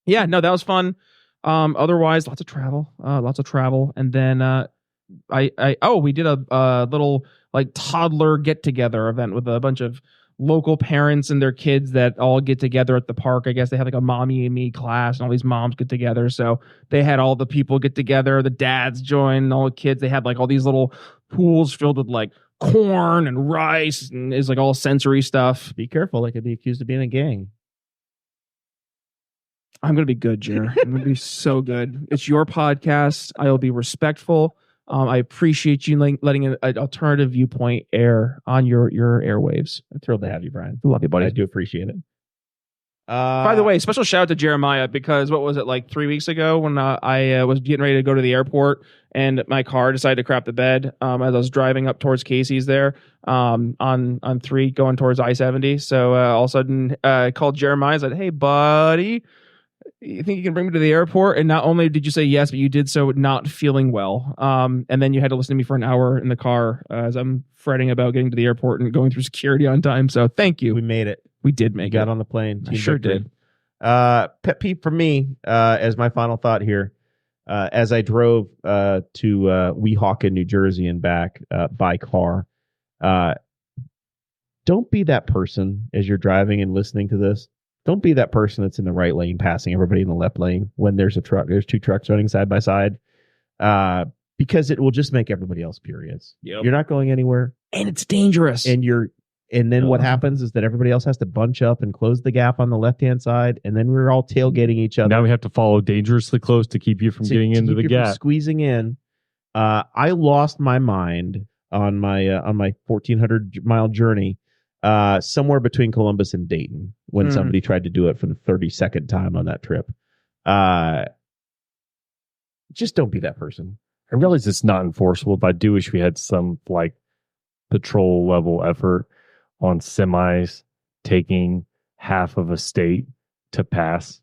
yeah, no, that was fun. Otherwise, lots of travel. And then we did a little like toddler get together event with a bunch of local parents and their kids that all get together at the park. I guess they had like a mommy and me class, and all these moms get together. So they had all the people get together. The dads joined, all the kids. They had like all these little pools filled with like corn and rice, and it's like all sensory stuff. Be careful; they could be accused of being a gang. I'm going to be good, Jer. I'm going to be so good. It's your podcast. I'll be respectful. I appreciate you letting an alternative viewpoint air on your airwaves. I'm thrilled to have you, Brian. Love you, buddy. I do appreciate it. By the way, special shout out to Jeremiah, because what was it, like 3 weeks ago when I was getting ready to go to the airport and my car decided to crap the bed as I was driving up towards Casey's there on 3 going towards I-70. So all of a sudden I called Jeremiah and said, "Hey, buddy, you think you can bring me to the airport?" And not only did you say yes, but you did so not feeling well. And then you had to listen to me for an hour in the car as I'm fretting about getting to the airport and going through security on time. So thank you. We made it. We did make it. Got on the plane. I sure did. Pet peeve for me, as my final thought here, as I drove to Weehawken, New Jersey and back by car, don't be that person as you're driving and listening to this. Don't be that person that's in the right lane passing everybody in the left lane when there's 2 trucks running side by side, because it will just make everybody else furious. Yep. You're not going anywhere, and it's dangerous. And then what happens is that everybody else has to bunch up and close the gap on the left-hand side, and then we're all tailgating each other. Now we have to follow dangerously close to keep you from getting into the gap. Squeezing in. I lost my mind on my 1,400-mile journey somewhere between Columbus and Dayton when somebody tried to do it for the 32nd time on that trip. Just don't be that person. I realize it's not enforceable, but I do wish we had some like patrol level effort on semis taking half of a state to pass.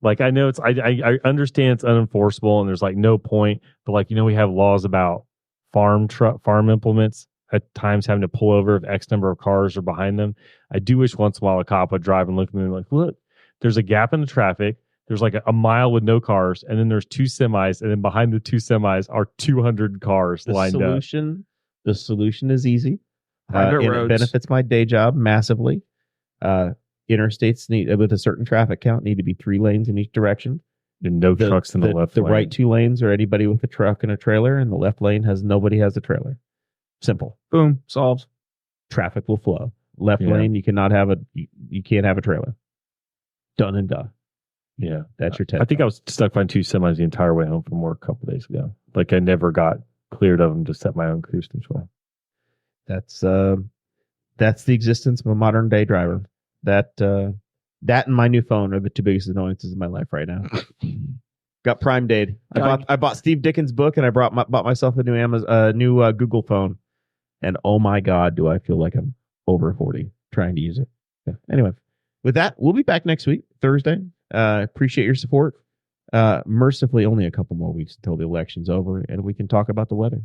Like, I know I understand it's unenforceable and there's like no point, but like, we have laws about farm implements at times having to pull over if X number of cars are behind them. I do wish once in a while a cop would drive and look at me and like, look, there's a gap in the traffic. There's like a mile with no cars, and then there's 2 semis, and then behind the 2 semis are 200 cars lined up. The solution is easy. Private and roads. It benefits my day job massively. Interstates with a certain traffic count need to be 3 lanes in each direction. And no trucks in the left lane. The right 2 lanes are anybody with a truck and a trailer, and the left lane nobody has a trailer. Simple. Boom. Solved. Traffic will flow. Left lane, you can't have a trailer. Done and done. Yeah. That's your test. I think I was stuck behind 2 semis the entire way home from work a couple days ago. Like, I never got cleared of them to set my own cruise control. That's the existence of a modern day driver. That and my new phone are the 2 biggest annoyances in my life right now. Got Prime Day. I bought Steve Dickens' book, and I bought myself a new Google phone. And oh my God, do I feel like I'm over 40 trying to use it. Yeah. Anyway, with that, we'll be back next week, Thursday. Appreciate your support. Mercifully, only a couple more weeks until the election's over, and we can talk about the weather.